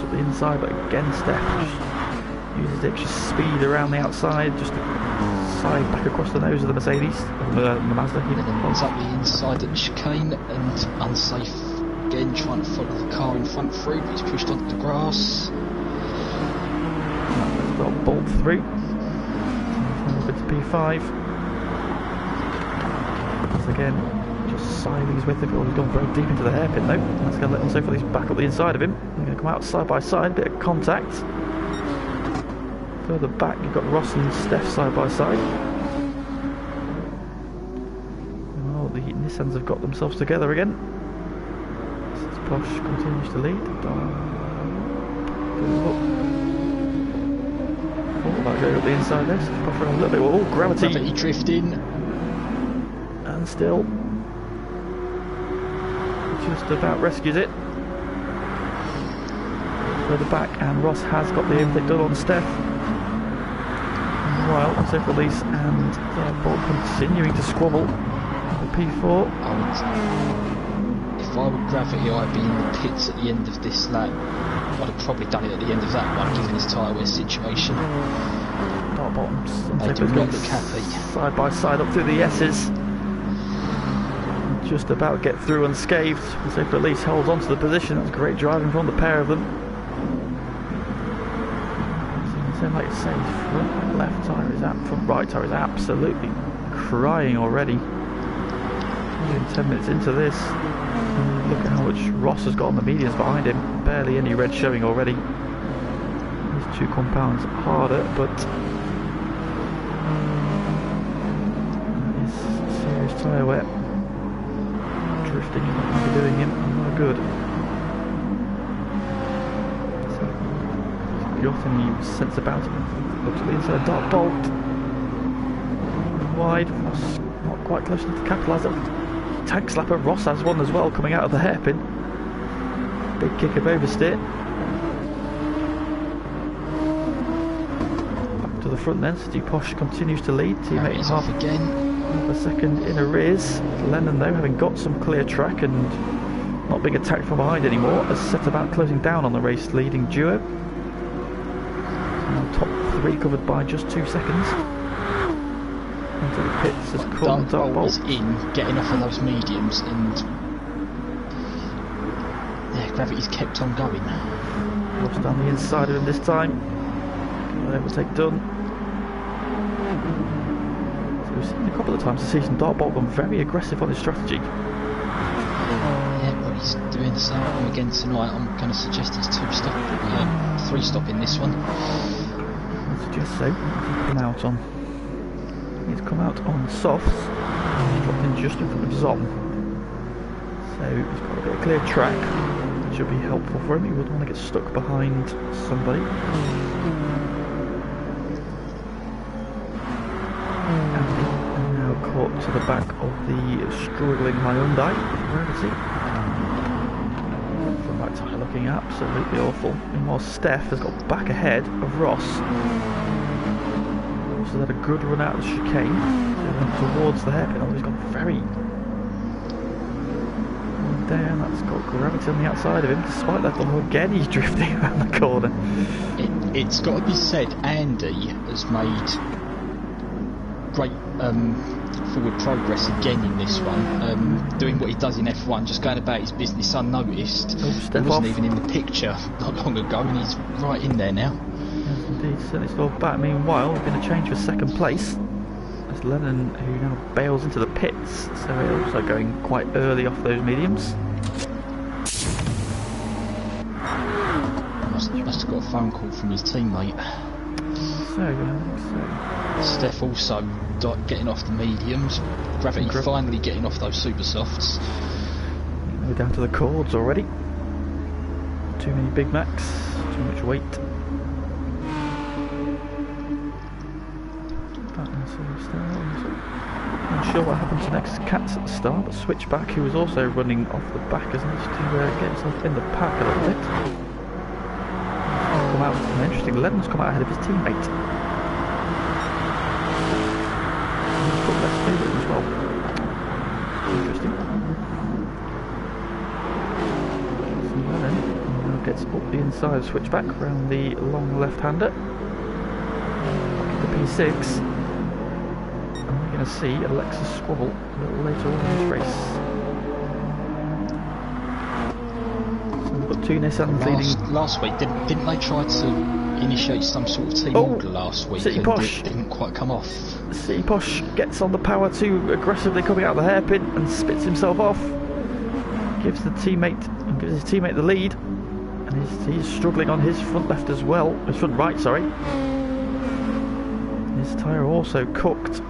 at the inside, but again Steph uses the extra speed around the outside just to side back across the nose of the Mercedes, the Mazda. And then runs up the inside at the chicane and Unsafe again trying to follow the car in front through, but he's pushed onto the grass. That's got Bolt through. Over to P5. Once again, just siding his way through. He's gone very deep into the hairpin though. That's going to let Unsafe back up the inside of him. They're going to come out side by side, a bit of contact. Further back, you've got Ross and Steph side by side. Well, the Nissans have got themselves together again. Posh continues to lead. Might go up the inside there. Posh around a little bit. Oh, gravity drifting. And still just about rescues it. Further back, and Ross has got the overtake done on Steph. Meanwhile, on safe release, and Bolt continuing to squabble. The P4. If I were Gravity, I'd be in the pits at the end of this lap. I'd have probably done it at the end of that one, given his tyre wear situation. Dark bottoms. They do not look happy. Side by side up through the S's. Just about get through unscathed. Safe release holds on to the position. That's great driving from the pair of them. So like you say, front left tyre is up, front right tyre is absolutely crying already. 10 minutes into this. Look at how much Ross has got on the mediums behind him. Barely any red showing already. These two compounds harder, but that is serious tyre wear. Drifting and not doing him, no good. So, got any sense about it? Looks at the inside, dark bolt. Wide, Ross not quite close enough to capitalise it. Tank slapper, Ross has one as well coming out of the hairpin. Big kick of oversteer. Back to the front then, City Posh continues to lead. Teammate half again. Half a second in arrears. Lennon though, having got some clear track and not being attacked from behind anymore, has set about closing down on the race leading duo. Now top three covered by just 2 seconds. Into the pits as Dark Bolt was in, getting off of those mediums, and yeah, Gravity's kept on going. Ross down the inside of him this time. Overtake done. So we've seen a couple of times this season Dark Bolt gone very aggressive on his strategy. Yeah, well, he's doing the same again tonight. I'm going to suggest it's 3 stop in this one. I suggest so. Come out on. He's come out on softs, dropped in just in front of Zom. So he's got a bit of clear track, which should be helpful for him. He wouldn't want to get stuck behind somebody. And now caught to the back of the struggling Hyundai. Where is he? From that tyre looking absolutely awful. Meanwhile Steph has got back ahead of Ross. So had a good run out of the chicane towards the hairpin. Oh, he's gone very down. That's got gravity on the outside of him. Despite that, again he's drifting around the corner. It's got to be said, Andy has made great forward progress again in this one. Doing what he does in F1, just going about his business unnoticed. Oh, he wasn't even in the picture not long ago, and he's right in there now. Indeed, certainly still back. Meanwhile, we're going to change for second place. As Lennon, who now bails into the pits, so he's also going quite early off those mediums. Must have got a phone call from his teammate. So. Steph also getting off the mediums. Gravity finally getting off those super softs. We're down to the cords already. Too many Big Macs, too much weight. Not sure what happens next. Cat's at the start, but Switchback, who was also running off the back, has managed to get himself in the pack a little bit. Come out, interesting. Lennon's come out ahead of his teammate. He's got less favourite as well. Interesting. So Lennon now gets up the inside of Switchback around the long left-hander. The P6. Going to see Alexis squabble a little later on in this race. So we've got two Nissans leading. Last week, didn't they try to initiate some sort of team order last week? City Posh didn't quite come off. City Posh gets on the power too aggressively, coming out of the hairpin and spits himself off. Gives his teammate the lead, and he's struggling on his front left as well. His front right, sorry. His tyre also cooked.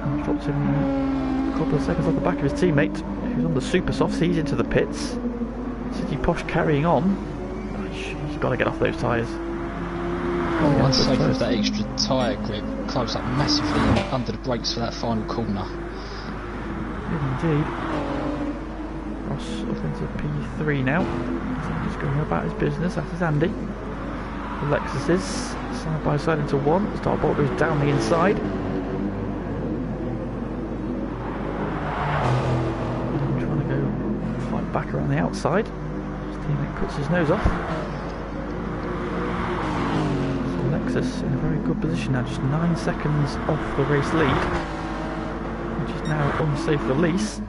And dropped him a couple of seconds off the back of his teammate, who's on the super softs. He's into the pits. City Posh carrying on. He's got to get off those tyres. Unsafe with that extra tyre grip. Close up massively under the brakes for that final corner. Indeed. Ross up into P3 now. So just going about his business. That is Andy. The Lexuses side by side into one. Starbolt goes down the inside. Trying to go fight back around the outside. His teammate cuts his nose off. So Lexus in a very good position now, just 9 seconds off the race lead, which is now unsafe release.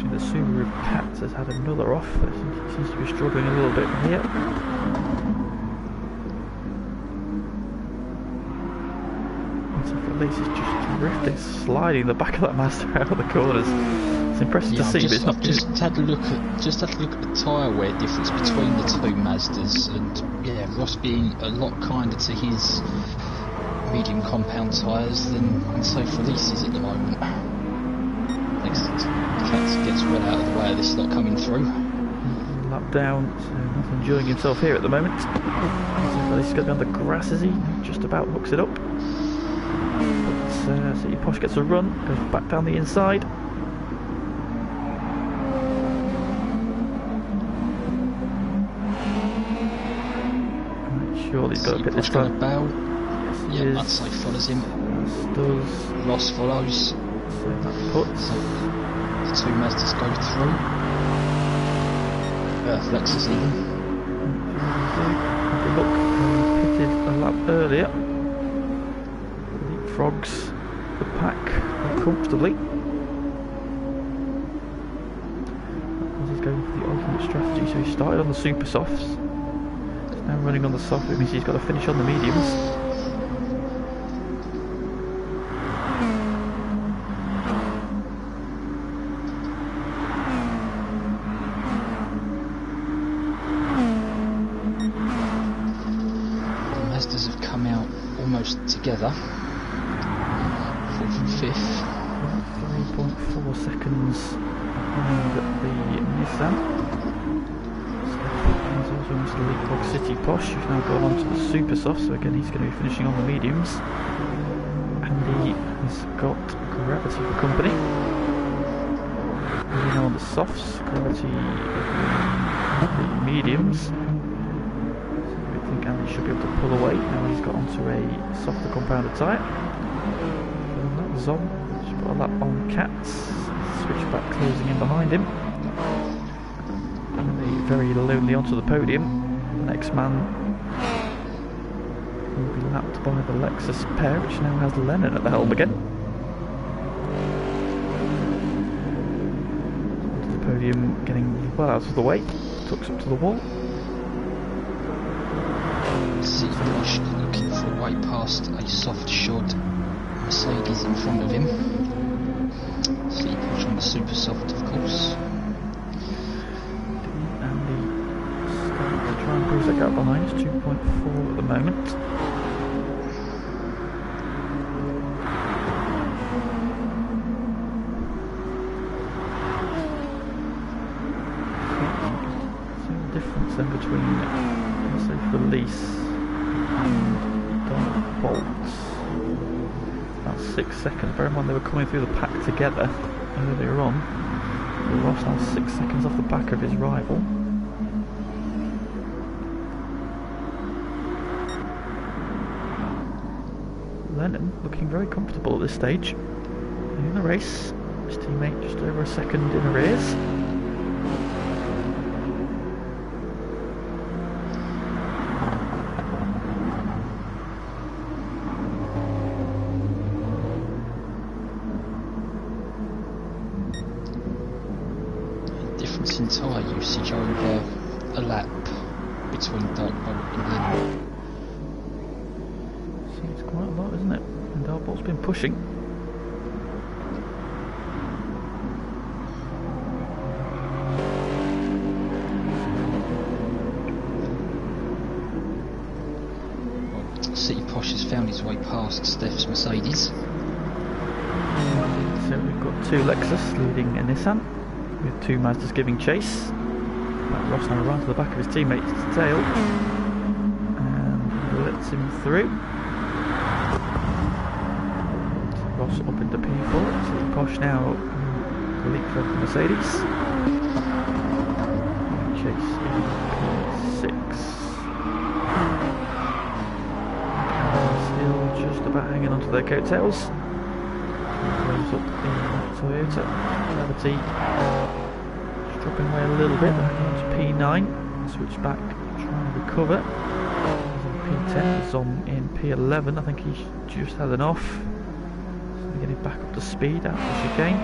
The Subaru Pats has had another off. He seems to be struggling a little bit here. So Felice is just drifting, sliding the back of that Mazda out of the corners. It's impressive to see, but it's not. Just had a look at the tyre wear difference between the two Mazdas, and yeah, Ross being a lot kinder to his medium compound tyres than Unsafe Felice is at the moment. Gets well out of the way of this lot coming through. Lap down, so not enjoying himself here at the moment. He's going to be on the grass, is he? Just about hooks it up. But City Posh gets a run, goes back down the inside. Surely he's got to pit this time. Yep, Unsafe follows him. Does. Ross follows. So that puts. The two Mazdas go through. Lexus even. Have a look. Pitted a lap earlier. Leapfrogs the pack comfortably. He's going for the ultimate strategy. So he started on the super softs. He's now running on the soft. It means he's got to finish on the mediums. Together, 4th and 5th. 3.4 seconds behind the Nissan. He's also into the Leapfrog City Posh, who's now gone on to the super soft, so again he's going to be finishing on the mediums. Andy has got Gravity for company. He's now on the softs, Gravity the mediums. Andy should be able to pull away. Now he's got onto a softer compounded tyre. And that was on. Just put a lap on Cats. Switchback closing in behind him. And very lonely onto the podium. The next man will be lapped by the Lexus pair, which now has Lennon at the helm again. Onto the podium, getting well out of the way. Tucks up to the wall. City Posh looking for a way past a soft shod Mercedes in front of him. City Posh on the super soft, of course. Andy starting to try and close that gap behind. It's 2.4 at the moment. So the difference then between Release and Bolts, about 6 seconds. Bear in mind they were coming through the pack together earlier on. Ross now 6 seconds off the back of his rival. Lennon looking very comfortable at this stage in the race. His teammate just over a second in arrears. In tyre usage over a lap between Darkbolt and Lennon. Seems quite a lot, isn't it? And Darkbolt's been pushing. past Steph's Mercedes. So we've got two Lexus leading a Nissan, with two Mazdas giving chase. Ross now around to the back of his teammate's tail and lets him through. So Ross up into P4, so Posh now leapfrog the Mercedes. Chase in P6. Still just about hanging onto their coattails. Goes up in Toyota. Gravity dropping away a little bit, they're hanging on to P9. Switch back, trying to recover. He's on P10, he's on in P11. I think he's just had enough. So getting back up to speed out the chicane.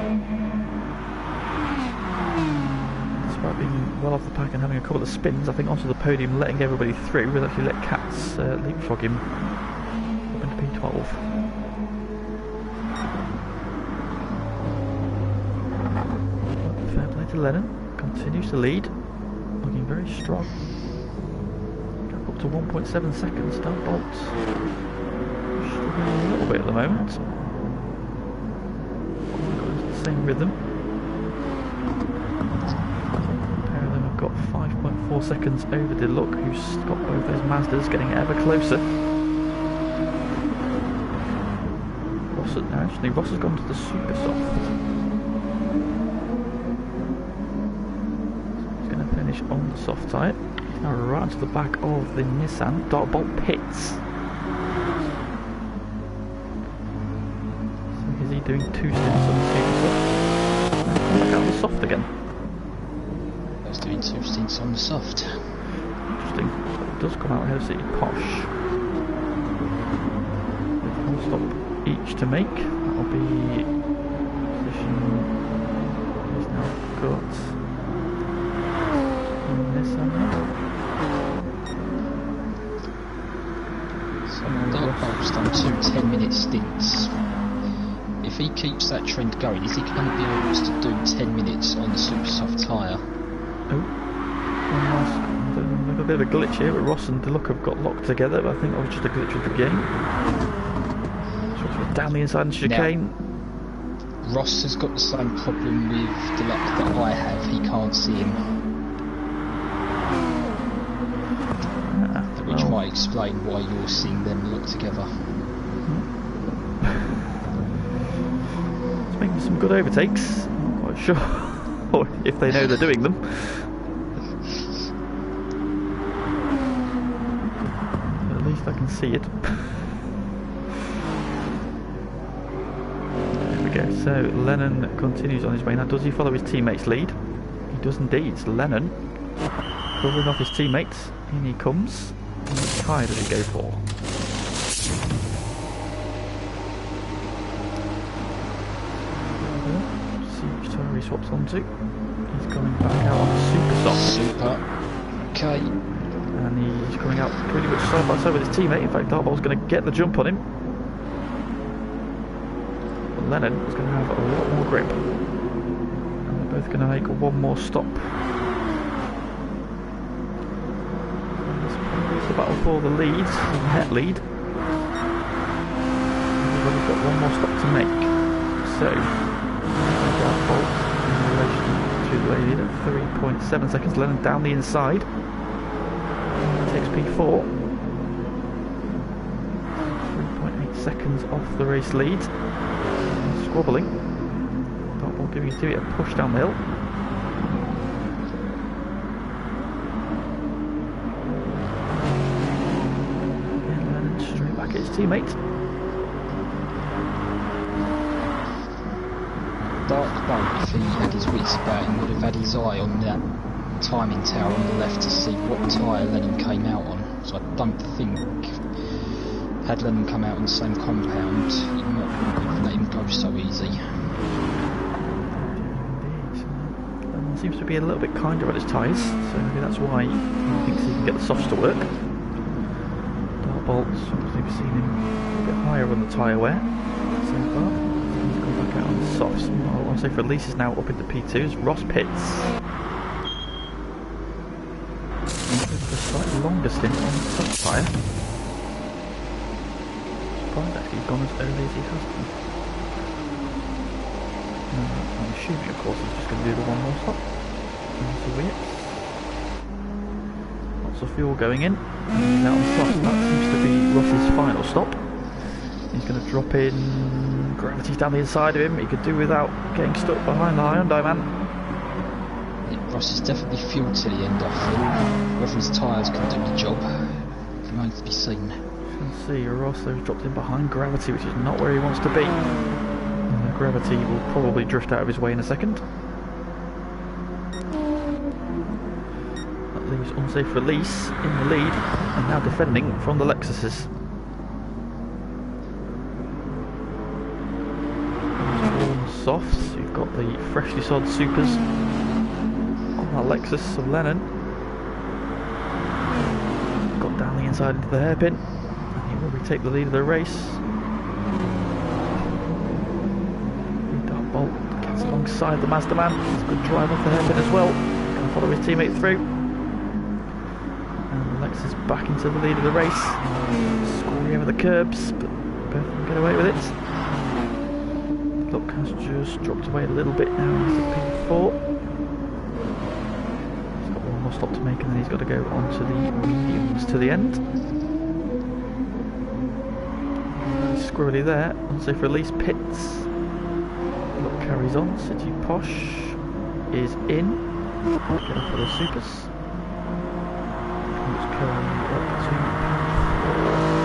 Despite being well off the pack and having a couple of spins, I think onto the podium, letting everybody through. We'll actually let Katz leapfrog him up into P12. Fair play to Lennon. Continues to lead, looking very strong. Up to 1.7 seconds. Starbolt struggling a little bit at the moment. Got the same rhythm. A pair of them have got 5.4 seconds over Deluxe, who's got both those Mazdas getting ever closer. Ross has gone to the super soft. On the soft tyre, now right to the back of the Nissan. Dartbolt pits. So is he doing two stints on the super soft? Back out on the soft again. He's doing two stints on the soft. Interesting. It does come out ahead of City Posh. With one stop each to make. That'll be position he's now got. So Dartbolt's done two 10-minute stints. If he keeps that trend going, is he going to be able to do 10 minutes on the super soft tyre? Oh, a bit of a glitch here, but Ross and Deluxe have got locked together, but I think that was just a glitch of the game. Sort of down the inside and chicane. Now, Ross has got the same problem with Deluxe that I have. He can't see him. Which might explain why you're seeing them look together. It's making some good overtakes. I'm not quite sure or if they know they're doing them. But at least I can see it. There we go. So Lennon continues on his way. Now, does he follow his teammates' lead? He does indeed. It's Lennon covering off his teammates. In he comes. Which tyre does he go for? See which tyre he swaps onto. He's coming back out on super soft. Super. Okay. And he's coming out pretty much side by side with his teammate. In fact, Dartbolt's going to get the jump on him. But Lennon is going to have a lot more grip. And they're both going to make one more stop. The battle for the lead, the net lead. Everybody's got one more stop to make. So, Dartbolt in relation to the lead at 3.7 seconds. Lennon down the inside. Takes P4. 3.8 seconds off the race lead. Squabbling. Dartbolt giving it a push down the hill. His teammate. Dartbolt, if he had his wits about him, would have had his eye on that timing tower on the left to see what tyre Lennon came out on. So I don't think, had Lennon come out on the same compound, he might have let him go so easy. Lennon seems to be a little bit kinder on his tyres, so maybe that's why he thinks he can get the softs to work. Bolts, obviously we've seen him a bit higher on the tyre wear so far. He's gone back out on the softs. I want to say for Elise is now up into P2s. Ross pits. A slightly longer stint on the soft tyre. surprised actually he's gone as early as he has done. I'm assuming, of course, he's just going to do the one more stop. So we lots of fuel going in. And he's out on the top. That seems to be Ross's final stop. He's going to drop in. Gravity's down the inside of him. He could do without getting stuck behind the Hyundai man. Yeah, Ross is definitely fueled to the end, I feel. Whether his tyres can do the job remains to be seen. You can see Ross has dropped in behind Gravity, which is not where he wants to be. And Gravity will probably drift out of his way in a second. That leaves Unsafe Release in the lead and now defending from the Lexuses. Softs, you've got the freshly sod supers on that Lexus of Lennon. Got down the inside into the hairpin, and he will retake the lead of the race. Dark Bolt gets alongside the Mazda man. It's a good drive off the hairpin as well. Going to follow his teammate through. And the Lexus back into the lead of the race. Scoring over the curbs, but both of them get away with it. Look has just dropped away a little bit now into P4. He's got one more stop to make and then he's got to go on to the mediums to the end. Squirrely there. Unsafe Release pits. Look carries on. City Posh is in. Get off for the supers. Looks curling up to P4.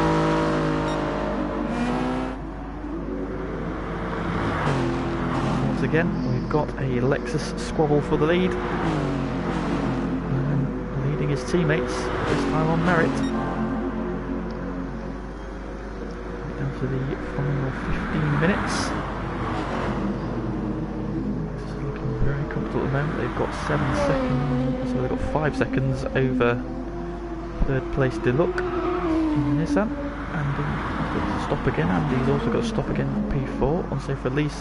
Again, we've got a Lexus squabble for the lead, and leading his teammates this time on merit. Down to the final 15 minutes. This is looking very comfortable at the moment. They've got 7 seconds, so they've got 5 seconds over third place Deluxe in Nissan. Andy has got to stop again. Andy's also got to stop again on P4. Unsafe Release.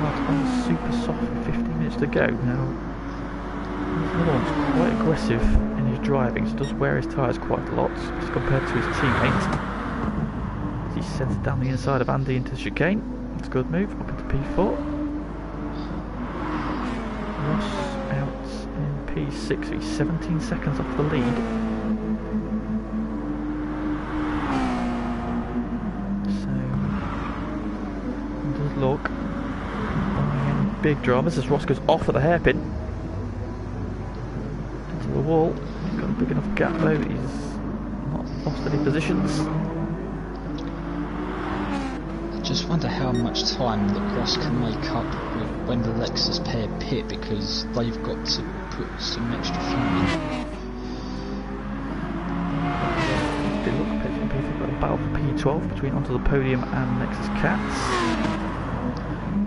On super soft with 15 minutes to go. Now, the other one's quite aggressive in his driving, so does wear his tyres quite a lot as compared to his teammate. As he sends it down the inside of Andy into the chicane. It's a good move, up into P4. Ross out in P6, so he's 17 seconds off the lead. So, does look big dramas as Ross goes off at the hairpin into the wall. He's got a big enough gap though that he's not lost any positions. I just wonder how much time that Ross can make up when the Lexus pair pit, because they've got to put some extra fuel in. They look pit from P4, got a battle for P12 between Onto the Podium and Nexus Cats.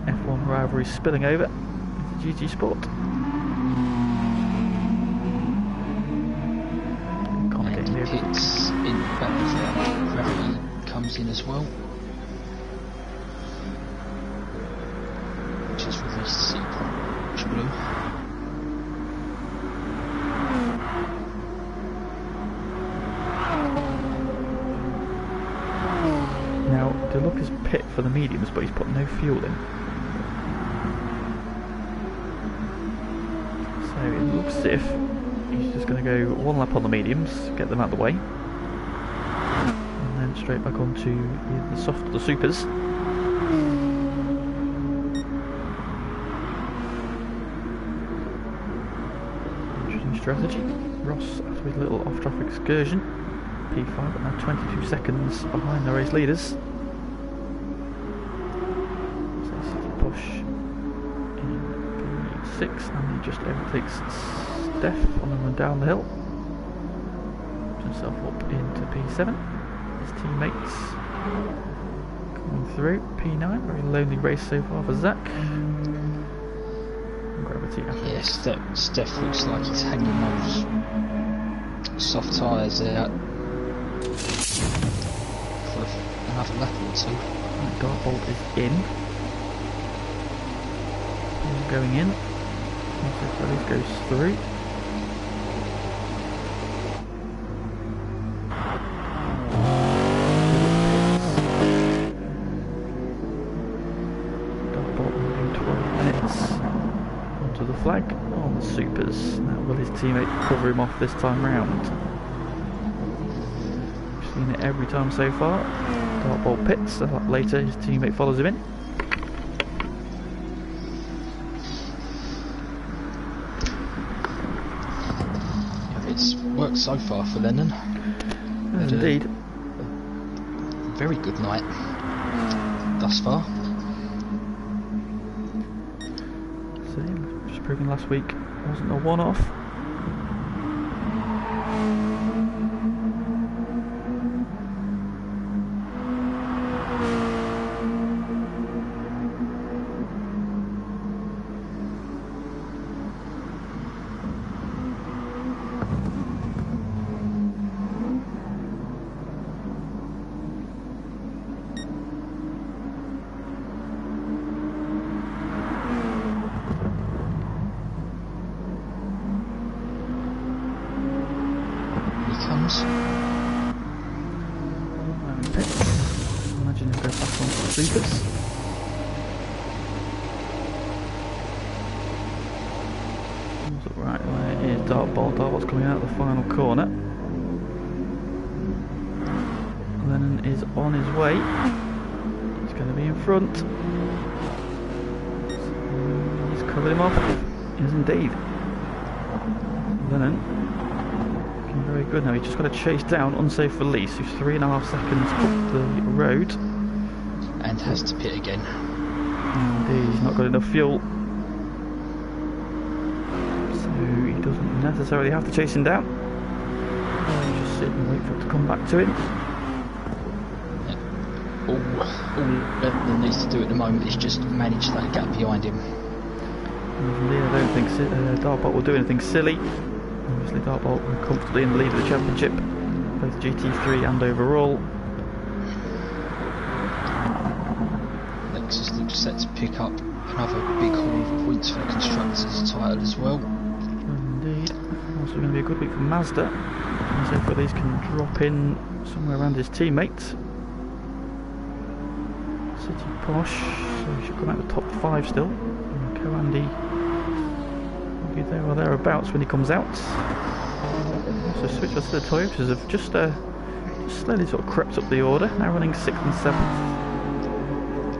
F1 rivalry spilling over into GT Sport. And pits in back there. Gravity comes in as well. Which is released City Posh Blue. Now, Deluxe is pit for the mediums, but he's put no fuel in. So it looks as if he's just going to go one lap on the mediums, get them out of the way, and then straight back onto either the soft or the supers. Interesting strategy. Ross, after his little off-track excursion, P5, but now 22 seconds behind the race leaders. So City Push in P6, and he just overtakes Steph on the run down the hill. Puts himself up into P7. His teammates coming through. P9, very lonely race so far for Zach. Gravity after. Yeah, Steph looks like he's hanging those soft tyres out for another lap or two. And Dark Bolt is in. He's going in. Release goes through. flag on the supers. Now will his teammate cover him off this time round? We've seen it every time so far. Dartbolt pits, a lot later his teammate follows him in. It's worked so far for Lennon. Indeed. Very good night thus far. So, just proving last week wasn't a one-off. Imagine he'll go back onto the supers. Right, there is Dartbolt. Dartbolt's coming out of the final corner. Lennon is on his way. He's going to be in front. He's covered him off. Yes, indeed. Lennon. Very good. Now he's just got to chase down unsafe release, who's 3.5 seconds up the road. And has to pit again. Indeed, he's not got enough fuel. So he doesn't necessarily have to chase him down. Just sit and wait for it to come back to him. All Lennon needs to do at the moment is just manage that gap behind him. I don't think Dartbolt will do anything silly. Obviously Dartbolt comfortably in the lead of the championship, both GT3 and overall. Lexus looks set to pick up another big haul of points for the Constructors title as well. Indeed. Also going to be a good week for Mazda. And so far these can drop in somewhere around his teammates. City Posh, so he should come out the top 5 still. And Co-Andy will be there or thereabouts when he comes out. So switch us to the Toyotas have just slowly sort of crept up the order, now running 6th and 7th.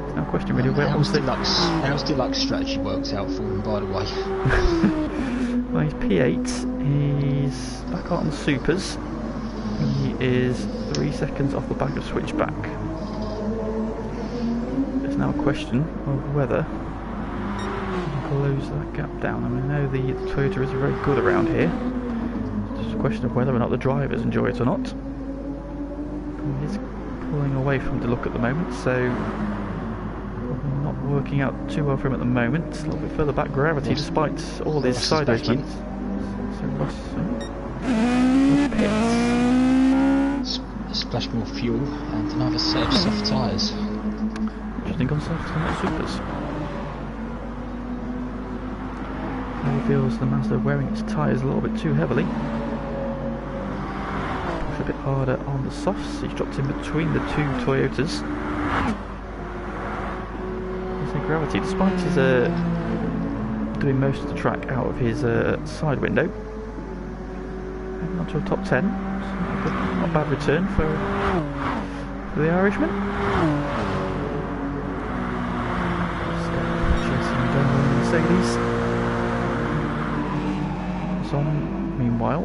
It's now a question really where how's Deluxe strategy worked out for him, by the way? Well, he's P8, he's back out on the supers. He is 3 seconds off the back of switchback. It's now a question of whether he can close that gap down. I mean, I know the Toyota is very good around here. It's just a question of whether or not the drivers enjoy it or not. He is pulling away from the look at the moment, so probably not working out too well for him at the moment. A little bit further back gravity despite all his sideways movements. So Ross pits. Splash more fuel and another set of soft tyres. Interesting concept on the supers. Now he feels the Mazda wearing its tyres a little bit too heavily. Push a bit harder on the softs. He's dropped in between the two Toyotas. There's no gravity, despite his doing most of the track out of his side window. And on to a top 10. Not a bad return for the Irishman. Chasing down the Mercedes. Son, meanwhile,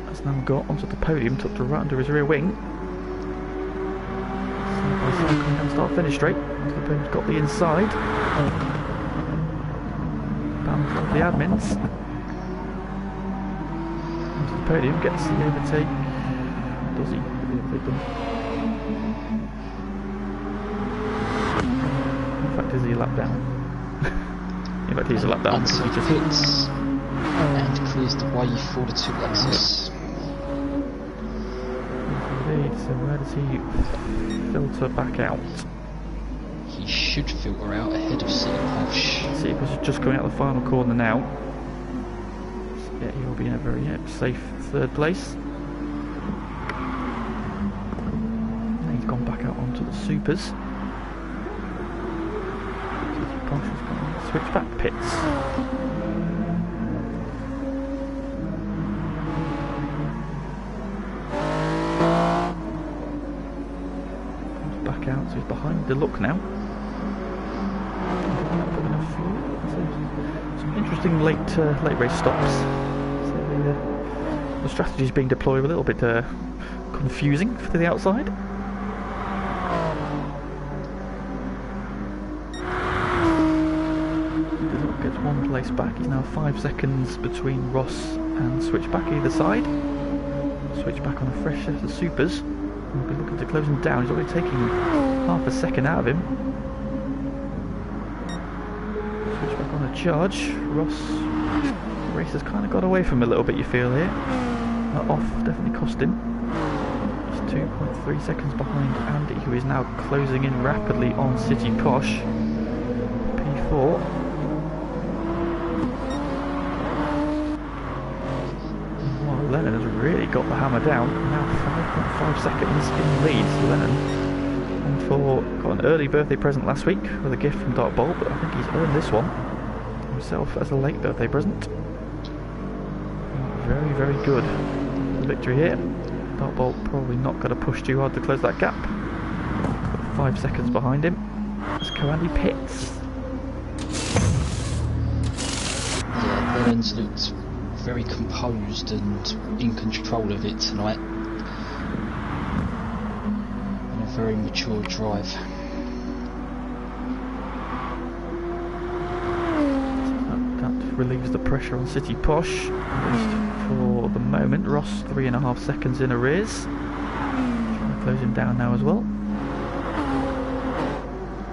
has now got onto the podium, tucked right under his rear wing. Side by side coming down start finish straight. The podium's got the inside. Balance of the admins. Onto the podium, gets the overtake. Does he? In fact, is he a lap down? In fact, he's a lap down. Onto the pits and clears the way for the 2 Lexus. Indeed, so where does he filter back out? He should filter out ahead of City Posh. City Posh is just coming out the final corner now. So, yeah, he will be in a very safe 3rd place. He's gone back out onto the supers. Posh has gone switch back pits. back out, so he's behind the look now. Some interesting late race stops. So the strategy's being deployed a little bit confusing to the outside. Gets one place back. He's now 5 seconds between Ross and Switchback either side. Switchback on a fresh set of supers. We'll be looking to close him down. He's already taking half a second out of him. Switchback on a charge. Ross, the race has kind of got away from him a little bit, you feel here. That off definitely cost him. He's 2.3 seconds behind Andy, who is now closing in rapidly on City Posh. P4. Lennon has really got the hammer down. Now 5.5 seconds in lead. So Lennon got an early birthday present last week with a gift from Dark Bolt, but I think he's earned this one himself as a late birthday present. Very, very good. The victory here. Dark Bolt probably not going to push too hard to close that gap. Got 5 seconds behind him as Coandy pits. Yeah, Lennon's looked very composed and in control of it tonight, and a very mature drive. That relieves the pressure on City Posh, at least for the moment. Ross 3.5 seconds in arrears. Trying to close him down now as well.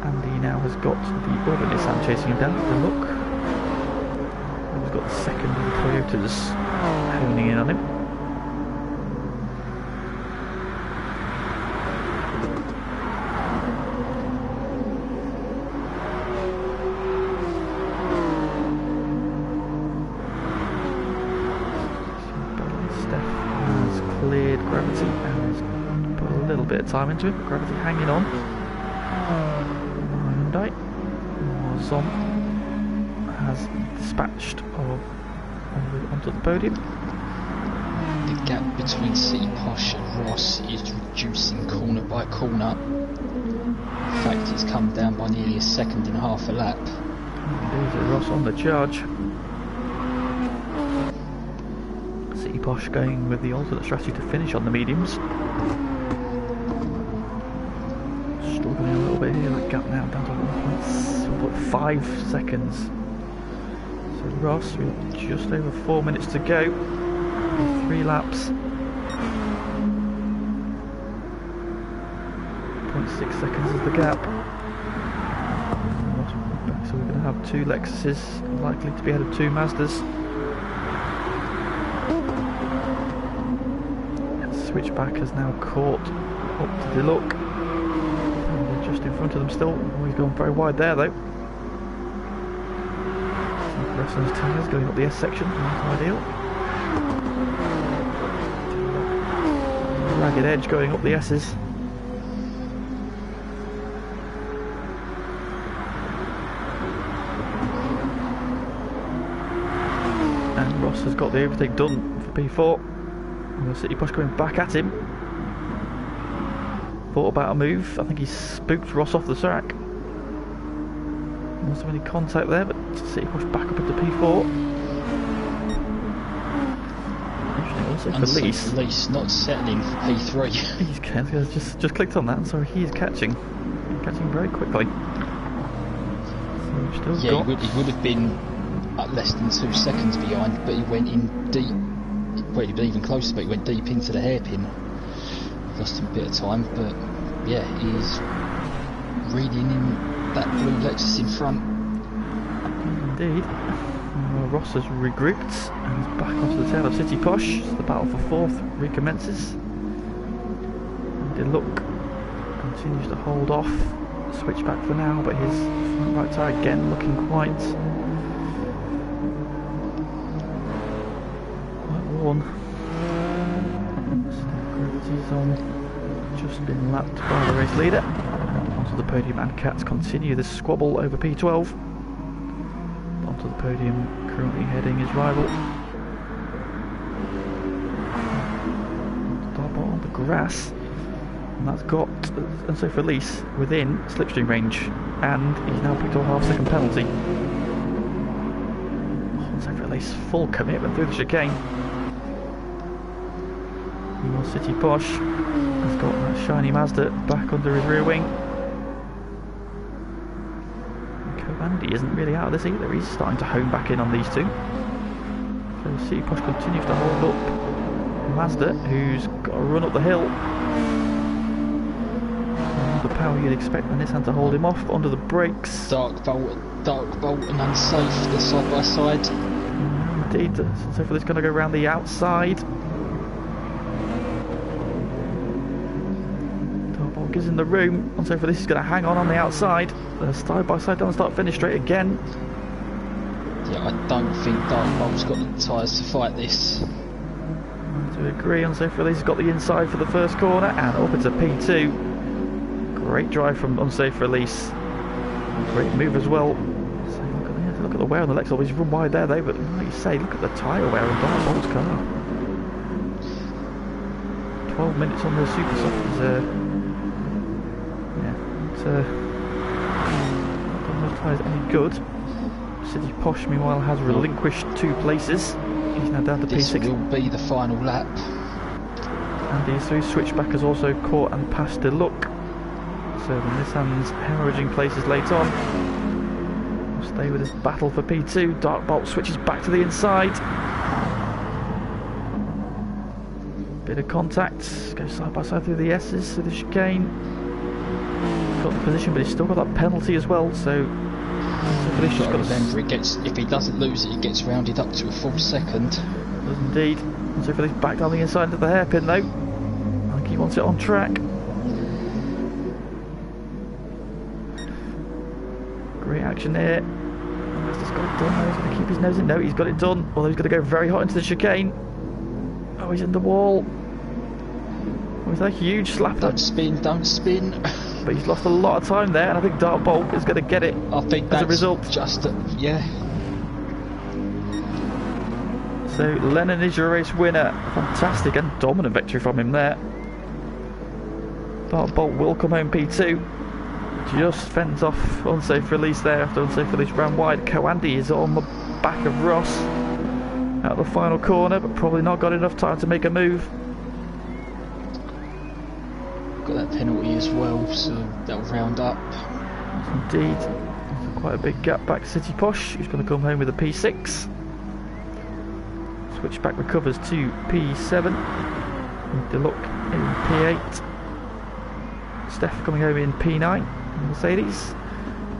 Andy now has got the other Nissan chasing him down. The look. Got the second of the Toyotas honing in on him. Steph has cleared Gravity and has put a little bit of time into it. Gravity hanging on. Hyundai was on. Has dispatched onto the podium. The gap between City Posh and Ross is reducing corner by corner. In fact, it's come down by nearly 1.5 seconds a lap. There's Ross on the charge. City Posh going with the alternate strategy to finish on the mediums. Struggling a little bit here, that gap now down to 1.5 seconds. Ross with just over 4 minutes to go, 3 laps, 0.6 seconds is the gap. So we're going to have 2 Lexuses likely to be ahead of 2 Mazdas. Switchback has now caught up to the look. They're just in front of them still. Oh, he's gone very wide there though. Rest on his tyres going up the S section, not ideal. Ragged edge going up the S's. And Ross has got the overtake done for P4. And the City Posh going back at him. Thought about a move. I think he spooked Ross off the track. Wasn't any contact there, but City Posh back up into P4. Interesting also for Lease not settling for P3. He's just clicked on that. Sorry, he is catching very quickly. So he would have been at less than 2 seconds behind, but he went in deep. Well, he'd been even closer, but he went deep into the hairpin. Lost him a bit of time, but yeah, he's reading in that blue Lexus in front. Indeed. Ross has regrouped and is back onto the tail of City Posh. So the battle for 4th recommences. And the look continues to hold off. Switchback for now, but his front right tyre again looking quite worn. Gravity's on, just been lapped by the race leader. Onto the podium, and Cats continue this squabble over P12. Onto the podium, currently heading his rival. Start on the grass. And that's got Unsafe Release within slipstream range, and he's now picked up a half-second penalty. Unsafe Release, full commitment through the chicane. More City Posh has got that shiny Mazda back under his rear wing. Andy isn't really out of this either, he's starting to hone back in on these two. So City Posh continues to hold up Mazda, who's got to run up the hill. The power you'd expect the Nissan to hold him off under the brakes. Dark Bolt and Unsafe, the side by side. Indeed, so for this going to go around the outside. Dark Bolt gives him the room, and so for this is going to hang on the outside. The side by side doesn't start finish straight again. Yeah, I don't think Dark Bolt's got the tyres to fight this. To agree, Unsafe Release has got the inside for the first corner and up into P2. Great drive from Unsafe Release. Great move as well. So look at the wear on the Lexus. He's run wide there though, but like you say, look at the tyre wear on Dark Bolt's car. 12 minutes on the Super Soft is not those tyres any good. City Posh meanwhile has relinquished 2 places. He's now down to P6. This will be the final lap. And these 3 switchback has also caught and passed the look. So the Nissan's hemorrhaging places late on. We'll stay with this battle for P2. Dark Bolt switches back to the inside. Bit of contact. Goes side by side through the S's, through the chicane. Got the position, but he's still got that penalty as well. So Just got to remember, if he doesn't lose it, he gets rounded up to a full second. Does indeed. So for this back down the inside of the hairpin though. I think he wants it on track. Great action here. He's got it done. He's going to keep his nose in. No, he's got it done. Although he's going to go very hot into the chicane. Oh, he's in the wall. Was that a huge slap? Don't spin. But he's lost a lot of time there, and I think Dark Bolt is going to get it. I think as a result. Yeah. So Lennon is your race winner. Fantastic and dominant victory from him there. Dark Bolt will come home P2. Just fends off Unsafe Release there after Unsafe Release ran wide. Coandy is on the back of Ross out of the final corner, but probably not got enough time to make a move. Got that penalty as well, so that'll round up. Indeed. Quite a big gap back to City Posh, who's going to come home with a P6. Switchback recovers to P7. The look in P8. Steph coming home in P9. Mercedes.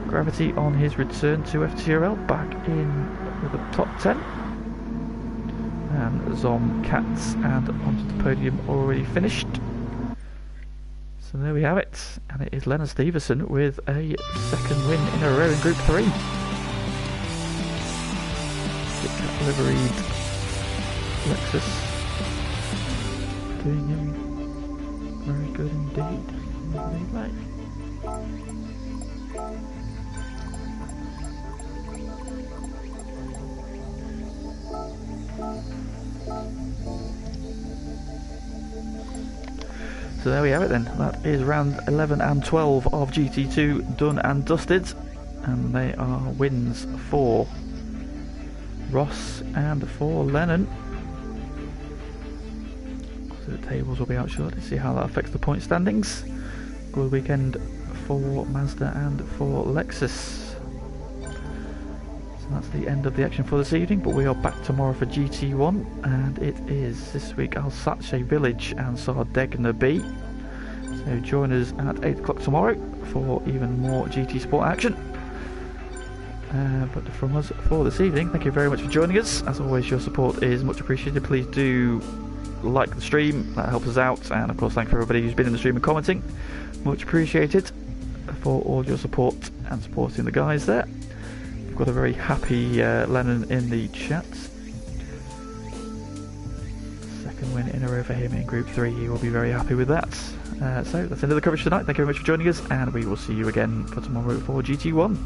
Gravity on his return to FTRL, back in with the top 10. And Zom, Katz and onto the podium already finished. So there we have it, and it is Leonard Stevenson with a second win in a row in Group 3. Liveried Lexus doing him very good indeed. So there we have it then. That is round 11 and 12 of GT2 done and dusted, and they are wins for Ross and for Lennon. So the tables will be out shortly to see how that affects the point standings. Good weekend for Mazda and for Lexus. So that's the end of the action for this evening, but we are back tomorrow for GT1, and it is this week Alsace Village and Sardegna B. So join us at 8 o'clock tomorrow for even more GT Sport action. But from us for this evening, thank you very much for joining us. As always, your support is much appreciated. Please do like the stream, that helps us out, and of course thank you for everybody who's been in the stream and commenting. Much appreciated for all your support and supporting the guys there. We've got a very happy Lennon in the chat. Second win in a row for him in Group 3, he will be very happy with that. So that's the end of the coverage tonight. Thank you very much for joining us, and we will see you again for tomorrow for GT1.